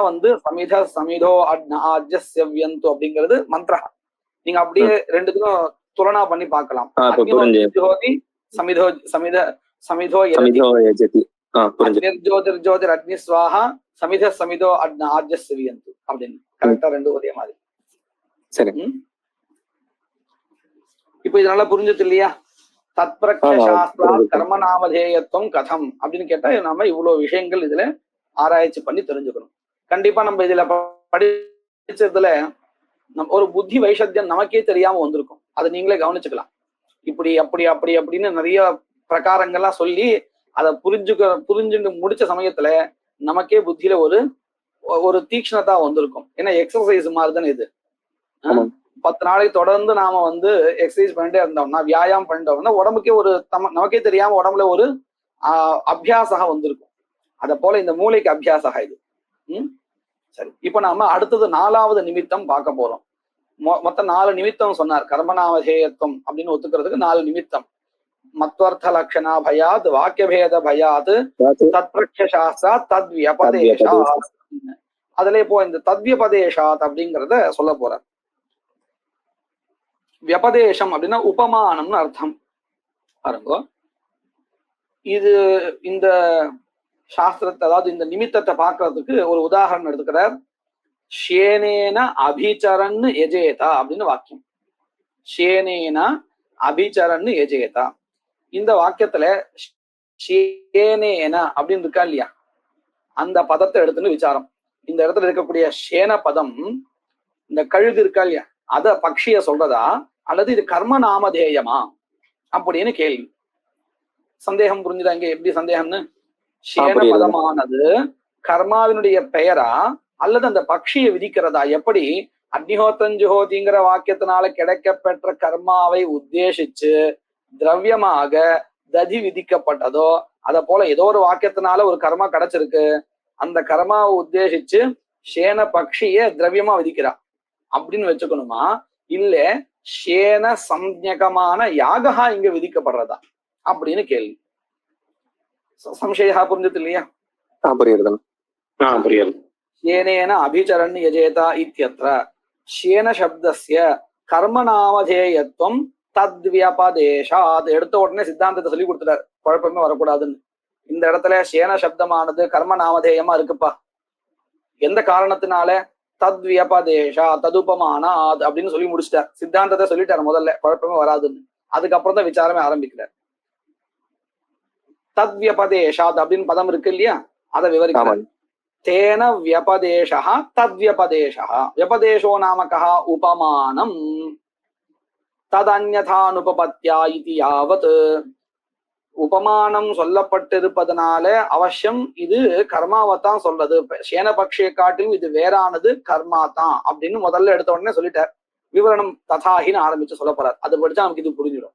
சமித சமிதோ ஆஜ்யஸ்யவ்யந்து அப்படிங்கிறது மந்திரஹா. நீங்க அப்படியே ரெண்டுத்துக்கும் துலனா பண்ணி பார்க்கலாம். சமிதோ சமித சமிதோ யஜதி ஜோதிர் அக்னி ஸ்வாஹா சமித சமிதோ ஆஜ்யஸ்யவ்யந்து அப்படின்னு கரெக்டா ரெண்டு ஒரே மாதிரி.
சரி,
இப்ப இதனால புரிஞ்சது இல்லையா? தத்பிரக்ஷ சாஸ்திரா கர்மநாமதேயத்துவம் கதம் அப்படின்னு கேட்டா நாம இவ்வளவு விஷயங்கள் இதுல ஆராய்ச்சி பண்ணி தெரிஞ்சுக்கணும். கண்டிப்பா நம்ம இதுல படிச்சதுல ஒரு புத்தி வைஷத்தியம் நமக்கே தெரியாம வந்திருக்கும். அதை நீங்களே கவனிச்சுக்கலாம். இப்படி அப்படி அப்படி அப்படின்னு நிறைய பிரகாரங்கள்லாம் சொல்லி அதை புரிஞ்சுட்டு முடிச்ச சமயத்துல நமக்கே புத்தியில ஒரு தீக்ஷ்ணதா வந்திருக்கும். ஏன்னா எக்ஸசைஸ் மாதிரி தானே இது. 10 நாளைக்கு தொடர்ந்து நாம எக்ஸசைஸ் பண்ணிட்டே இருந்தோம்னா, வியாயாமம் பண்ணிட்டோம்னா உடம்புக்கே நமக்கே தெரியாம உடம்புல ஒரு அபியாசம் வந்திருக்கும். அத போல இந்த மூளைக்கு அபியாசம் இது. சரி, இப்ப நாம அடுத்தது 4வது நிமித்தம் பார்க்க போறோம். மொத்தம் 4 நிமித்தம் சொன்னார். கர்மநாமதேயத்துவம் அப்படின்னு ஒத்துக்கிறதுக்கு 4 நிமித்தம். மத்வர்த்த லட்சணா பயாத், வாக்கியபேத பயாத், தத்பிரக்ஷ சாஸ்திரா தத் வியபதேஷாத். அதுல இப்போ இந்த தத்வியபதேஷாத் அப்படிங்கிறத சொல்ல போறார். வியபதேசம் அப்படின்னா உபமானம்னு அர்த்தம். பாருங்க, இது இந்த சாஸ்திரத்தை, அதாவது இந்த நிமித்தத்தை பார்க்கறதுக்கு ஒரு உதாரணம் எடுத்துக்கிறார். ஷேனேன அபிச்சரன் எஜேதா அப்படின்னு வாக்கியம். ஷேனேன அபிச்சரன் எஜேதா. இந்த வாக்கியத்துல ஷேனேன அப்படின்னு இருக்கா இல்லையா, அந்த பதத்தை எடுத்துன்னு விசாரம். இந்த இடத்துல இருக்கக்கூடிய ஷேன பதம், இந்த கழுகு இருக்கா இல்லையா, அத பக்ஷிய சொல்றதா அல்லது இது கர்ம நாமதேயமா அப்படின்னு கேள்வி. சந்தேகம் புரிஞ்சுதா? இங்க எப்படி சந்தேகம்னு, ஷேன பதமானது கர்மாவினுடைய பெயரா அல்லது அந்த பக்ஷியை விதிக்கிறதா? எப்படி அக்னிஹோத்திரம் ஜுஹோதிங்கிற வாக்கியத்தினால கிடைக்கப்பெற்ற கர்மாவை உத்தேசிச்சு திரவியமாக ததி விதிக்கப்பட்டதோ, அத போல ஏதோ ஒரு வாக்கியத்தினால ஒரு கர்மா கிடைச்சிருக்கு, அந்த கர்மாவை உத்தேசிச்சு ஷேன பக்ஷிய திரவியமா விதிக்கிறா அப்படின்னு வச்சுக்கணுமா? இல்ல ஷேன சம்ஞகமான யாகா இங்க விதிக்கப்படுறதா அப்படின்னு கேள்வி. சம்சயா புரிஞ்சது இல்லையா? ஷேனேன அபிச்சரன் யஜேதா இத்யத்ர ஷேன சப்தஸ்ய கர்மநாமதேயத்துவம் தத்வியபதேஷாத். எடுத்த உடனே சித்தாந்தத்தை சொல்லி கொடுத்துட்டார், குழப்பமே வரக்கூடாதுன்னு. இந்த இடத்துல ஷேன சப்தமானது கர்ம நாமதேயமா இருக்குப்பா. எந்த காரணத்தினால? தத்வியபதேஷா ததுபமானாத் அப்படின்னு சொல்லி முடிச்சிட்டார். சித்தாந்தத்தை சொல்லிட்டார் முதல்ல, குழப்பமே வராதுன்னு. அதுக்கப்புறம் தான் விசாரமே ஆரம்பிக்கிறார். தத்வியபதேஷாத் அப்படின்னு பதம் இருக்கு இல்லையா, அதை விவரிக்கிறார். தேன வியபதேஷா தத்வியபதேஷா. வியபதேஷோ நாமகா உபமானம் ததன்யதானுபபத்யா இதி யாவத். உபமானம் சொல்லப்பட்டிருப்பதனால அவசியம் இது கர்மாவைத்தான் சொல்றது, சேனபக்ஷியை காட்டிலும் இது வேறானது கர்மா தான் அப்படின்னு முதல்ல எடுத்த உடனே சொல்லிட்டார். விவரணம் ததாஹின்னு ஆரம்பிச்சு சொல்ல போறார். அது படிச்சா நமக்கு இது புரிஞ்சிடும்.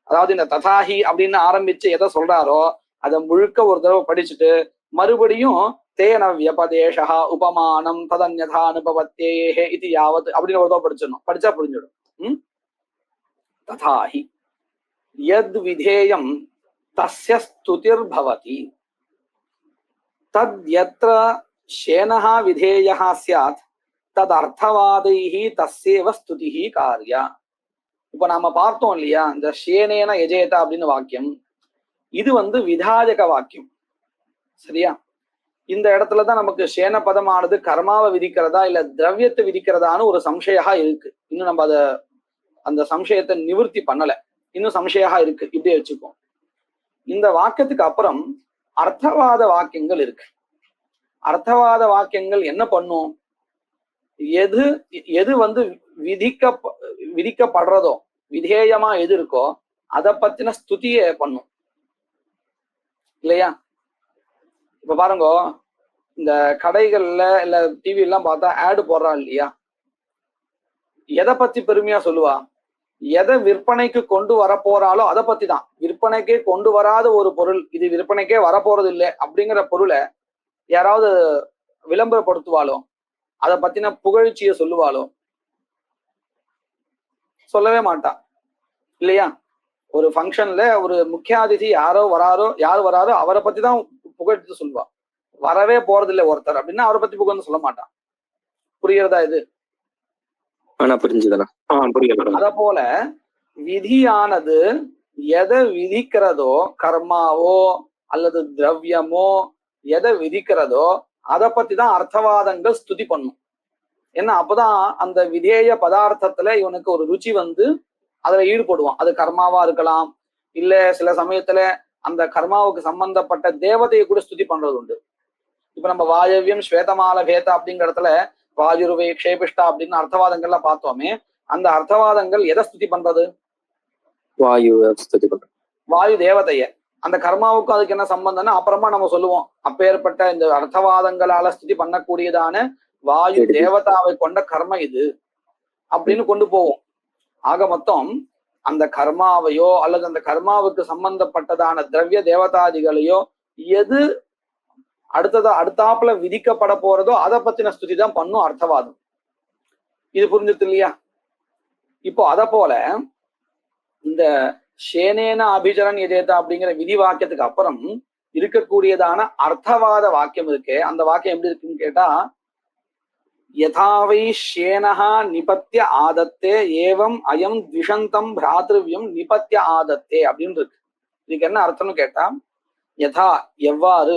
அதாவது இந்த ததாஹி அப்படின்னு ஆரம்பிச்சு எதை சொல்றாரோ அதை முழுக்க ஒரு தடவை படிச்சுட்டு மறுபடியும் தேன வியபதேஷா உபமானம் ததன்யதா அனுபவத்தேஹே இது யாவத் அப்படின்னு ஒரு தடவை படிச்சிடணும். படிச்சா புரிஞ்சிடும். ததாஹி யத் விதேயம் தஸ்ய ஸ்துதிர்பவதி தத் யத்ர சேனஹ விதேயஹ ஸ்யாத் தத் அர்த்தவாதைஹி தஸ்யேவ ஸ்துதிஹி கார்யா. இப்ப நாம பார்த்தோம் இல்லையா, இந்த சேனேன யஜேதா அப்படின்னு வாக்கியம், இது விதாயக வாக்கியம். சரியா? இந்த இடத்துலதான் நமக்கு சேன பதமானது கர்மாவை விதிக்கிறதா இல்ல திரவியத்தை விதிக்கிறதான்னு ஒரு சம்சயா இருக்கு. இன்னும் நம்ம அந்த சம்சயத்தை நிவர்த்தி பண்ணல, இன்னும் சம்சயா இருக்கு. இப்படியே வச்சுப்போம். இந்த வாக்கியத்துக்கு அப்புறம் அர்த்தவாத வாக்கியங்கள் இருக்கு. அர்த்தவாத வாக்கியங்கள் என்ன பண்ணும், எது எது விதிக்கப்படுறதோ விதேயமா எது இருக்கோ அதை பத்தின ஸ்துதியை பண்ணும் இல்லையா? இப்ப பாருங்க, இந்த கடைகள்ல இல்ல டிவி எல்லாம் பார்த்தா ஆடு போடுறா இல்லையா, எதை பத்தி பெருமையா சொல்லுவா, எதை விற்பனைக்கு கொண்டு வர போறாளோ அதை பத்தி தான். விற்பனைக்கே கொண்டு வராத ஒரு பொருள், இது விற்பனைக்கே வரப்போறது இல்லை அப்படிங்கிற பொருளை யாராவது விளம்பரப்படுத்துவாளோ, அதை பத்தின புகழ்ச்சியை சொல்லுவாளோ? சொல்லவே மாட்டான் இல்லையா? ஒரு ஃபங்க்ஷன்ல ஒரு முக்கியாதிதி யார் வராரோ அவரை பத்தி தான் புகழ்ச்சி சொல்லுவா. வரவே போறது இல்லை ஒருத்தர் அப்படின்னா அவரை பத்தி புகழ்ந்து சொல்ல மாட்டான். புரியுறதா இது? அத போல விதியானது எதை விதிக்கிறதோ, கர்மாவோ அல்லது திரவியமோ எதை விதிக்கிறதோ அதை பத்தி தான் அர்த்தவாதங்கள் ஸ்துதி பண்ணும். ஏன்னா அப்பதான் அந்த விதேய பதார்த்தத்துல இவனுக்கு ஒரு ருச்சி அதுல ஈடுபடுவான். அது கர்மாவா இருக்கலாம், இல்ல சில சமயத்துல அந்த கர்மாவுக்கு சம்பந்தப்பட்ட தேவதையை கூட ஸ்துதி பண்றது உண்டு. இப்ப நம்ம வாயவியம் ஸ்வேதமால பேத அப்படிங்கிற இடத்துல வாயுருவை க்ஷேபிஷ்டா அப்படின்னு அர்த்தவாதங்கள்லாம் பார்த்தோமே, அந்த அர்த்தவாதங்கள் எதை ஸ்துதி பண்றது? வாயு தேவதைய. அந்த கர்மாவுக்கும் அதுக்கு என்ன சம்பந்தம்னா அப்புறமா நம்ம சொல்லுவோம். அப்பேற்பட்ட இந்த அர்த்தவாதங்களால ஸ்துதி பண்ணக்கூடியதான வாயு தேவதாவை கொண்ட கர்ம இது அப்படின்னு கொண்டு போவோம். ஆக மொத்தம் அந்த கர்மாவையோ அல்லது அந்த கர்மாவுக்கு சம்பந்தப்பட்டதான திரவிய தேவதாதிகளையோ எது அடுத்தாப்புல விதிக்கப்பட போறதோ அதை பத்தின ஸ்துதி தான் பண்ணும் அர்த்தவாதம். இது புரிஞ்சுது இல்லையா? இப்போ அத போல இந்த சேனேன அபிச்சரன் எதேதா அப்படிங்கிற விதி வாக்கியத்துக்கு அப்புறம் இருக்கக்கூடியதான அர்த்தவாத வாக்கியம் இருக்கு. அந்த வாக்கியம் எப்படி இருக்குன்னு கேட்டா, யதாவை சேனஹா நிபத்திய ஆதத்தே ஏவம் அயம் த்விஷந்தம் பிராத்ருவியம் நிபத்திய ஆதத்தே அப்படின்னு இருக்கு. இதுக்கு என்ன அர்த்தம்னு கேட்டா, யதா எவ்வாறு,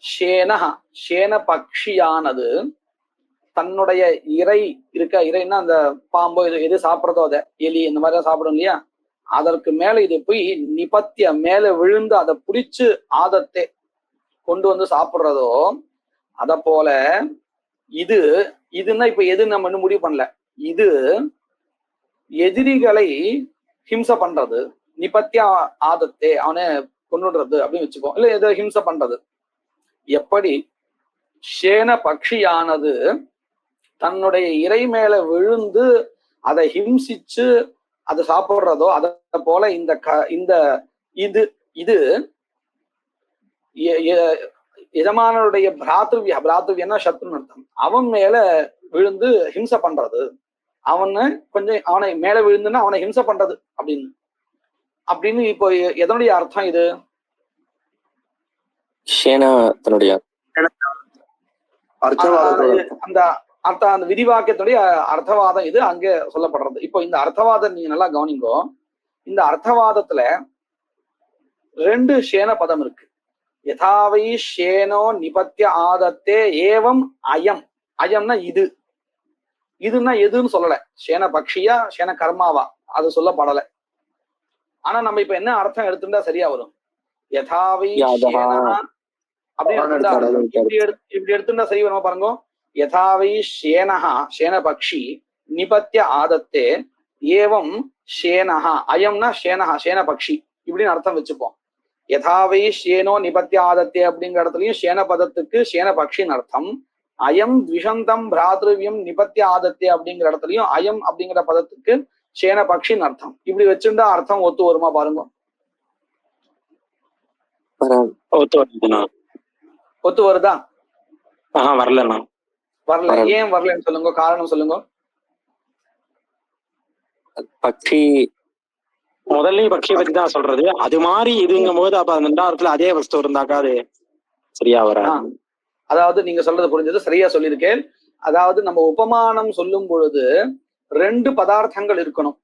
சேனஹா சேன பக்ஷியானது தன்னுடைய இறை இறைன்னா அந்த பாம்போ எது சாப்பிட்றதோ அதை எலி இந்த மாதிரி சாப்பிடும் இல்லையா, அதற்கு மேல இது போய் நிபத்திய மேல விழுந்து அதை பிடிச்சு ஆதத்தை கொண்டு சாப்பிடுறதோ அத போல இதுன்னா இப்ப எது நம்ம இன்னும் முடிவு பண்ணல. இது எதிரிகளை ஹிம்சை பண்றது, நிபத்திய ஆதத்தை அவனை கொண்டுடுறது அப்படின்னு வச்சுப்போம். இல்ல எதை ஹிம்சை பண்றது, எப்படி சேன பக்ஷியானது தன்னுடைய இறை மேல விழுந்து அதை ஹிம்சிச்சு அதை சாப்பிடுறதோ அத போல இந்த இது எஜமானருடைய பிராத்ருவியன்னா சத்ருன்னு அர்த்தம், அவன் மேல விழுந்து ஹிம்சை பண்றது, அவனை மேல விழுந்துன்னா அவனை ஹிம்சை பண்றது அப்படின்னு இப்போ எதனுடைய அர்த்தம் இது? அந்த விதிவாக்கியத்துடைய அர்த்தவாதம் இது அங்கே சொல்லப்படுறது. இப்போ இந்த அர்த்தவாதம் நீங்க நல்லா கவனிங்கோ. இந்த அர்த்தவாதத்துல 2 சேன பதம் இருக்கு. யதாவை சேனோ நிபத்திய ஆதத்தே ஏவம் அயம். அயம்னா இதுன்னா எதுன்னு சொல்லல. சேன பக்ஷியா சேன கர்மாவா அது சொல்லப்படலை. ஆனா நம்ம இப்ப என்ன அர்த்தம் எடுத்துட்டா சரியா வரும்? யதாவை
யாகஹ.
ஷேனஹ அப்படின்னு இப்படி எடுத்துட்டா சரி வருமா பாருங்க. யதாவை ஷேனஹ ஷேன பக்ஷி நிபத்திய ஆதத்தே ஏவம் ஷேனஹ அயம்னா ஷேனஹ ஷேன பக்ஷி இப்படின்னு அர்த்தம் வச்சுப்போம். யதாவை ஷேனோ நிபத்திய ஆதத்தே அப்படிங்கிற இடத்துலயும் ஷேன பதத்துக்கு ஷேன பக்ஷின்னு அர்த்தம். அயம் த்விஷந்தம் பிராத்ருவியம் நிபத்திய ஆதத்தே அப்படிங்கிற இடத்துலயும் அயம் அப்படிங்கிற பதத்துக்கு ஷேன பக்ஷின்னு அர்த்தம். இப்படி வச்சிருந்தா அர்த்தம் ஒத்து வருமா பாருங்க. ஒத்து வருதா?
வரலண்ணா.
வரல. ஏன் வரலன்னு சொல்லுங்க, காரணம் சொல்லுங்க.
பக்ஷி
முதல்லயும் பக்ஷியை பத்தி தான் சொல்றது. அது மாதிரி இதுங்கும் போது அப்ப அந்த இடத்துல அதே வஸ்து இருந்தாக்கா அது சரியா வராது.
அதாவது நீங்க சொல்றது புரிஞ்சது, சரியா சொல்லியிருக்கேன். அதாவது நம்ம உபமானம் சொல்லும் பொழுது 2 பதார்த்தங்கள் இருக்கணும்.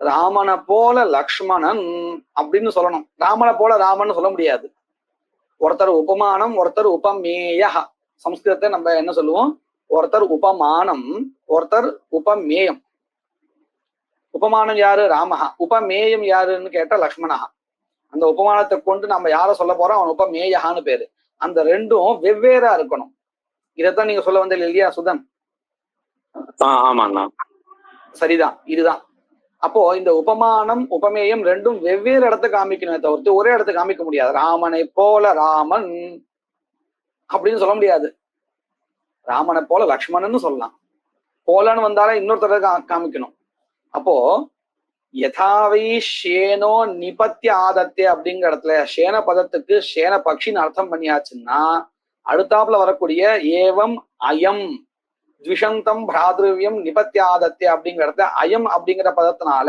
ராமனை போல லக்ஷ்மணன் அப்படின்னு சொல்லணும். ராமனை போல ராமன் சொல்ல முடியாது. ஒருத்தர் உபமானம், ஒருத்தர் உபமேய. சம்ஸ்கிருதத்தை நம்ம என்ன சொல்லுவோம்? ஒருத்தர் உபமானம், ஒருத்தர் உபமேயம். உபமானம் யாரு? ராமஹா. உபமேயம் யாருன்னு கேட்டா லக்ஷ்மணஹா. அந்த உபமானத்தை கொண்டு நம்ம யார சொல்ல போறோம்? அவன் உபமேயஹான்னு பேரு. அந்த ரெண்டும் வெவ்வேறா இருக்கணும். இதைத்தான் நீங்க சொல்ல வந்தீங்க இல்லையா சுதன்?
ஆமாண்ணா.
சரிதான், இதுதான். அப்போ இந்த உபமானம் உபமேயம் ரெண்டும் வெவ்வேறு இடத்த காமிக்கணுமே தவிர்த்து ஒரே இடத்த காமிக்க முடியாது. ராமனை போல ராமன் அப்படின்னு சொல்ல முடியாது. ராமனை போல லக்ஷ்மணன் சொல்லலாம். போலன்னு வந்தாலே இன்னொருத்தர காமிக்கணும். அப்போ யதாவை ஷேனோ நிபத்திய ஆதத்தே அப்படிங்கிற இடத்துல ஷேன பதத்துக்கு ஷேன பக்ஷின்னு அர்த்தம் பண்ணியாச்சுன்னா அடுத்தாப்புல வரக்கூடிய ஏவம் அயம் த்விஷந்தம் பிராத்ருவியம் நிபத்திய ஆதத்தே அப்படிங்கிற இடத்துல அயம் அப்படிங்கிற பதத்தினால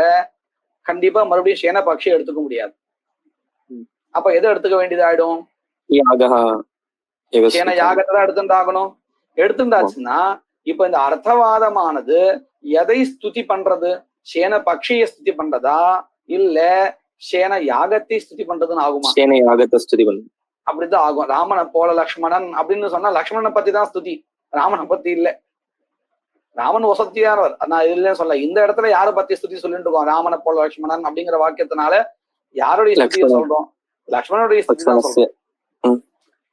கண்டிப்பா மறுபடியும் ஷேன பக்ஷி எடுத்துக்க முடியாது. அப்ப எதை எடுத்துக்க வேண்டியதாயிடும்? ஷேன யாகத்தை தான் எடுத்துட்டாகணும். எடுத்துட்டாச்சுன்னா இப்ப இந்த அர்த்தவாதமானது எதை ஸ்துதி பண்றது? ஷேன பக்ஷிய ஸ்துதி பண்றதா இல்ல ஷேன யாகத்தை ஸ்துதி பண்றதுன்னு ஆகுமா?
ஷேன யாகத்தை ஸ்துதி பண்ணு.
அப்படிதான் ஆகும். ராமனை போல லக்ஷ்மணன் அப்படின்னு சொன்னா லக்ஷ்மணனை பத்தி தான் ஸ்துதி, ராமனை பத்தி இல்ல. ராமன் வசத்தியானவர், நான் இல்லைன்னு சொல்ல. இந்த இடத்துல யாரை பத்தி ஸ்துதி சொல்லிட்டு இருக்கோம்? ராமனை போல லக்ஷ்மணன் அப்படிங்கிற வாக்கியத்தினால யாருடைய ஸ்துதியை சொல்றோம்? லக்ஷ்மணனுடைய ஸ்துதி தான் சொல்றோம்.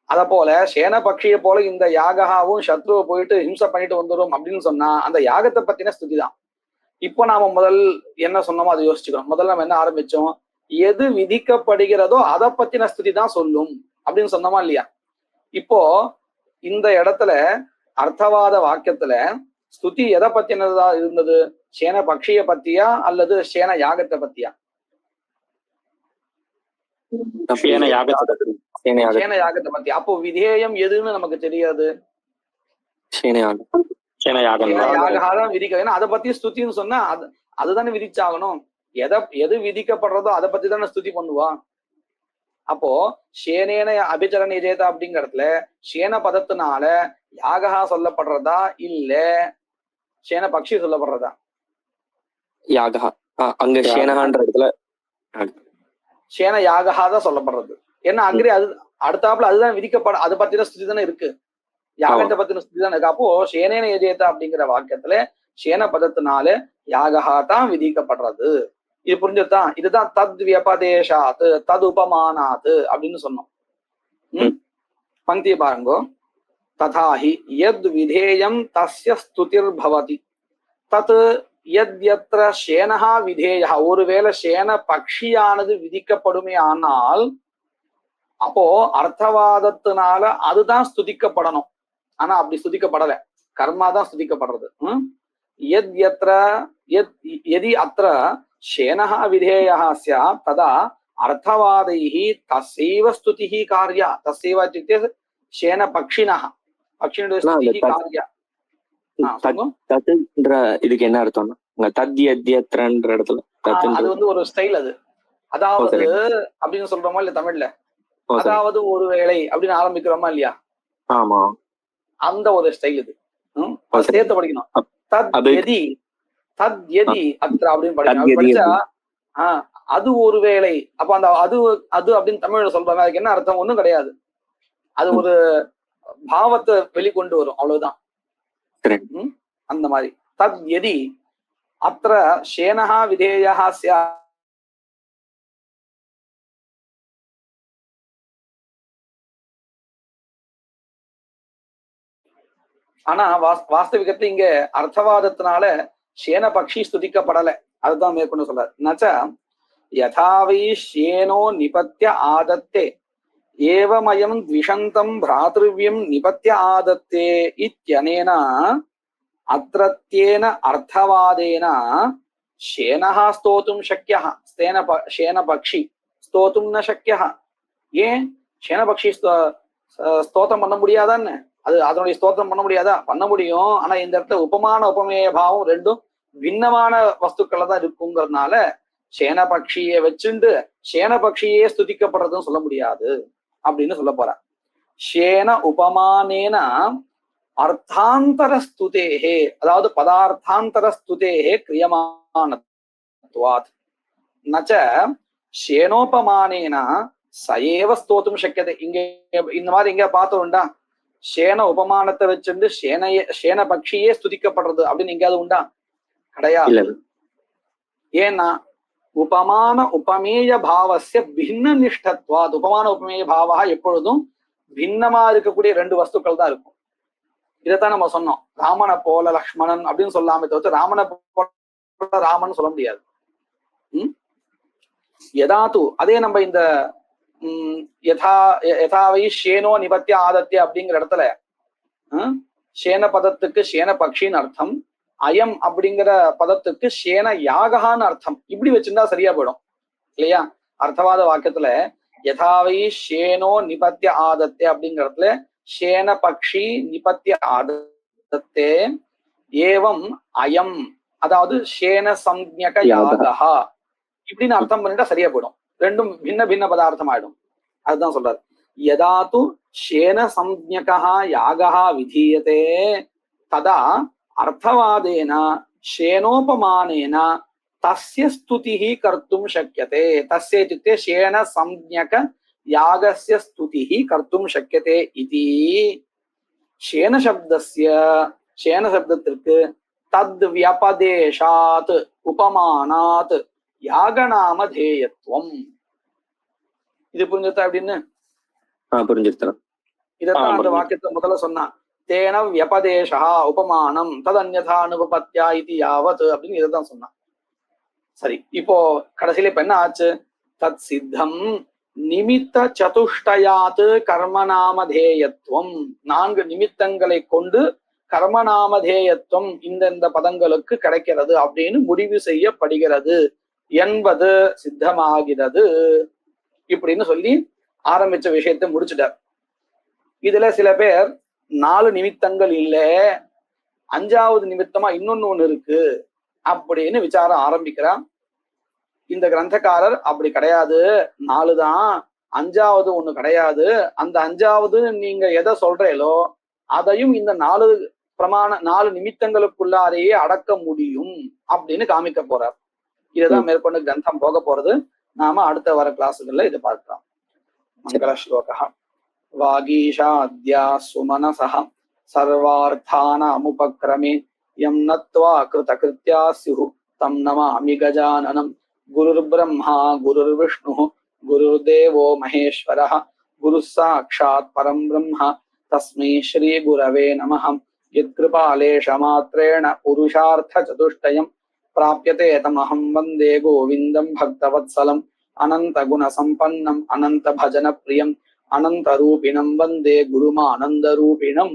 அத போல சேன பக்ஷிய போல இந்த யாகாவும் சத்ருவை போயிட்டு ஹிம்சை பண்ணிட்டு வந்துடும் அப்படின்னு சொன்னா அந்த யாகத்தை பத்தின ஸ்துதி தான். இப்போ நாம முதல் என்ன சொன்னோமோ அதை யோசிச்சுக்கணும். முதல்ல நம்ம என்ன ஆரம்பிச்சோம்? எது விதிக்கப்படுகிறதோ அதை பத்தின ஸ்துதி தான் சொல்லும் அப்படின்னு சொன்னோமா இல்லையா? இப்போ இந்த இடத்துல அர்த்தவாத வாக்கியத்துல ஸ்துதி எதை பத்தினதா இருந்தது? சேன பக்ஷிய பத்தியா அல்லது சேன யாகத்தை பத்தியா? சேன யாகத்தை பத்தி. அப்போ விதேயம் எதுன்னு நமக்கு தெரியாது. யாகதான் விதிக்க. ஏன்னா அதை பத்தி ஸ்துதின்னு சொன்னா அதுதானே விதிச்சாகணும். எது விதிக்கப்படுறதோ அதை பத்தி தானே ஸ்துதி பண்ணுவா. அப்போ சேனேன அபிச்சரண நிஜேதா அப்படிங்கறதுல சேன பதத்தினால யாகா சொல்லப்படுறதா இல்ல சேன பக்ஷி சொல்லப்படுறதா?
யாகா. அங்க சேனஹான்ற இடத்துல
சேன யாகா தான் சொல்லப்படுறது. ஏன்னா அங்கே அது அடுத்தாப்புல அதுதான் விதிக்கப்பட, அதை பத்தின ஸ்துதி தானே இருக்கு. யாகத்தை பத்தின ஸ்துதி தானே இருக்கு. அப்போ சேனேன எஜேதா அப்படிங்கிற வாக்கியத்துல சேன பதத்தினால யாகா தான் விதிக்கப்படுறது. இது புரிஞ்சுதான். இதுதான் தத் வியபதேஷாத் தத் உபமானாத் அப்படின்னு சொன்னோம். பங்கிய பாருங்கோ. ததாஹி யத் விதேயம் தஸ்ய ஸ்துதிர் பவதி தத் யத்யத்ர சேனஹா விதேயா. ஒருவேளை சேன பக்ஷியானது விதிக்கப்படுமே ஆனால் அப்போ அர்த்தவாதத்தினால அதுதான் ஸ்துதிக்கப்படணும். ஆனா அப்படி ஸ்துதிக்கப்படல, கர்மா தான் ஸ்துதிக்கப்படுறது. யதி அத்ர சேனஹா விதேயா ஸ்யாத் ததா அர்த்தவாதைஹி தஸ்யைவ ஸ்துதிஹி கார்யா. தஸ்யைவ இத்யுக்தே சேன பக்ஷினஹ பக்ஷினுடைய ஸ்துதிஹி கார்யா.
தத்ன்ற இதுக்கு என்ன அர்த்தம்னா தத்யத்யத்ரன்ற இடத்துல
அது வந்து ஒரு ஸ்டைல். அது அதாவது அப்படின்னு சொல்றோமா இல்ல தமிழ்ல? அதாவது ஒரு வேளை அப்படின்னு ஆரம்பிக்கிறோமா இல்லையா?
ஆமா,
அந்த ஒரு ஸ்டைல் இது. சேர்த்து படிக்கணும். தத் எதி அத்ர அப்படின்னு படிச்சா அது ஒரு வேளை. அப்ப அந்த அது அப்படின்னு தமிழ்ல சொல்றாங்க. அதுக்கு என்ன அர்த்தம்? ஒண்ணும் கிடையாது. அது ஒரு பாவத்தை வெளிக்கொண்டு வரும், அவ்வளவுதான். அந்த மாதிரி தத் எதி அத்ர சேனஹா விதேயா ஸ்யாத் ஆனா வாஸ்தவிகத்துல இங்க அர்த்தவாதத்தினால சேன பக்ஷி ஸ்துதிக்கப்படலை. அதுதான் மேற்கொண்டு சொல்றாரு. நச்ச யதாவை ஷேனோ நிபத்திய ஆதத்தே ஏவமயம் த்விஷந்தம் பிராத்ருவ்யம் நிபத்திய ஆதத்தே இத்யனேன அத்ரத்யேன அர்த்தவாதேன ஷேனஹ ஸ்தோத்தும் சக்கியஹ ஷேன பக்ஷி ஸ்தோத்தும் ந சக்கியஹ. ஏன் ஷேன பக்ஷி ஸ்தோத்திரம் பண்ண முடியாதான்னு? அதனுடைய ஸ்தோத்திரம் பண்ண முடியாதா? பண்ண முடியும். ஆனா இந்த இடத்துல உபமான உபமேய பாவம் ரெண்டும் பின்னமான வஸ்துக்களை தான் இருக்குங்கிறதுனால சேன பக்ஷியை வச்சுண்டு சேன பக்ஷியே ஸ்துதிக்கப்படுறதுன்னு சொல்ல முடியாது அப்படின்னு சொல்ல போற. சேன உபமானேன அர்த்தாந்தர ஸ்துதேஹே, அதாவது பதார்த்தாந்தர ஸ்துதேஹே கிரியமானத்வாத் நச்ச சேனோபமானேன சயேவ ஸ்தோத்தும் சக்கியதே. இங்க இந்த மாதிரி இங்க பார்த்தோம்டா, சேன உபமானத்தை வச்சுட்டு சேன பக்ஷியே ஸ்துதிக்கப்படுறது அப்படின்னு எங்கேயாவது உண்டா? கிடையாது. ஏன்னா உபமான உபமேய பாவசிய பின்ன நிஷ்டத்வாத். உபமான உபமேய பாவா எப்பொழுதும் பின்னமா இருக்கக்கூடிய ரெண்டு வஸ்துக்கள் தான் இருக்கும். இதைத்தான் நம்ம சொன்னோம். ராமனை போல லக்ஷ்மணன் அப்படின்னு சொல்லாம தவிர்த்து ராமனை போல ராமன் சொல்ல முடியாது. யதாத்து அதே நம்ம இந்த யதாவை ஷேனோ நிபத்திய ஆதத்திய அப்படிங்கிற இடத்துல ஷேன பதத்துக்கு ஷேன பக்ஷின்னு அர்த்தம், அயம் அப்படிங்கிற பதத்துக்கு ஷேன யாகஹான்னு அர்த்தம். இப்படி வச்சிருந்தா சரியா போயிடும் இல்லையா? அர்த்தவாத வாக்கியத்துல யதாவை ஷேனோ நிபத்திய ஆதத்தே அப்படிங்கிறதுல ஷேன பக்ஷி நிபத்திய ஆதத்தே ஏவம் அயம், அதாவது ஷேன சம்ஞக யாகஹா இப்படின்னு அர்த்தம் பண்ணிட்டா சரியா போயிடும். ரெண்டும் பின்ன பின்ன பதார்த்தம் ஆயிடும். அதுதான் சொல்றாரு. யதாத்து ஷேன சம்ஞகா யாகஹா விதீயதே ததா அர்த்தவாதேன ஷேனோபமானேன தஸ்ய ஸ்துதிஹி கர்த்தும் சக்கியதே. தஸ்ய இत्युक्ते ஷேன சம்ஞக யாகஸ்ய ஸ்துதிஹி கர்த்தும் சக்கியதே இதி. ஷேன சப்தஸ்ய, ஷேன சப்தத்திற்கு தத் வியபதேஷாத் உபமானாத் யாகநாமதேயத்துவம். இது புரிஞ்சுதா அப்படின்னு?
புரிஞ்சுதான்.
இதைத்தான் அந்த வாக்கியத்தை முதல்ல சொன்னான். தேன வியபதேஷா உபமானம் ததன்யதா அனுபபத்யா இது யாவத் அப்படின்னு இதைத்தான் சொன்னான். சரி, இப்போ கடைசியில இப்ப என்ன ஆச்சு? தத் சித்தம் நிமித்த சதுஷ்டயாத் கர்மநாமதேயத்துவம். 4 நிமித்தங்களை கொண்டு கர்மநாமதேயத்துவம் இந்த பதங்களுக்கு கிடைக்கிறது அப்படின்னு முடிவு செய்யப்படுகிறது என்பது சித்தமாகிறது இப்படின்னு சொல்லி ஆரம்பிச்ச விஷயத்தை முடிச்சுட்டார். இதுல சில பேர் 4 நிமித்தங்கள் இல்ல, 5வது நிமித்தமா இன்னொன்னு இருக்கு அப்படின்னு விசாரம் ஆரம்பிக்கிறான். இந்த கிரந்தக்காரர் அப்படி கிடையாது, 4 தான், 5வது ஒண்ணு கிடையாது. அந்த 5வது நீங்க எதை சொல்றீங்களோ அதையும் இந்த 4 நிமித்தங்களுக்குள்ளாரையே அடக்க முடியும் அப்படின்னு காமிக்க போறார். இதுதான் மேற்கொண்டு கிரந்தம் போக போறது. நாம அடுத்த வர கிளாஸுகள்ல இதை பார்க்கலாம். மங்கள ஸ்லோகா. வாகீஷாத்யா சுமனசஹ சர்வார்த்தானாமுபக்ரமே யம் நத்வா கிருதகிருத்யா ஸ்யுஹு தம் நமாமி கஜானனம். குருர் பிரம்மா குருர் விஷ்ணு குருர்தேவோ மகேஸ்வரः குரு சாக்ஷாத் பரம் பிரம்ம தஸ்மை ஸ்ரீ குரவே நமः. யத்கிருபாலேஷமாத்ரேண புருஷார்த்த சதுஷ்டயம் प्राप्यते तमहं वन्दे गोविन्दं भक्तवत्सलम् अनन्तगुणसम्पन्नम् अनन्तभजनप्रियम् अनन्तरूपिणं वन्दे गुरुमानन्दरूपिणम्.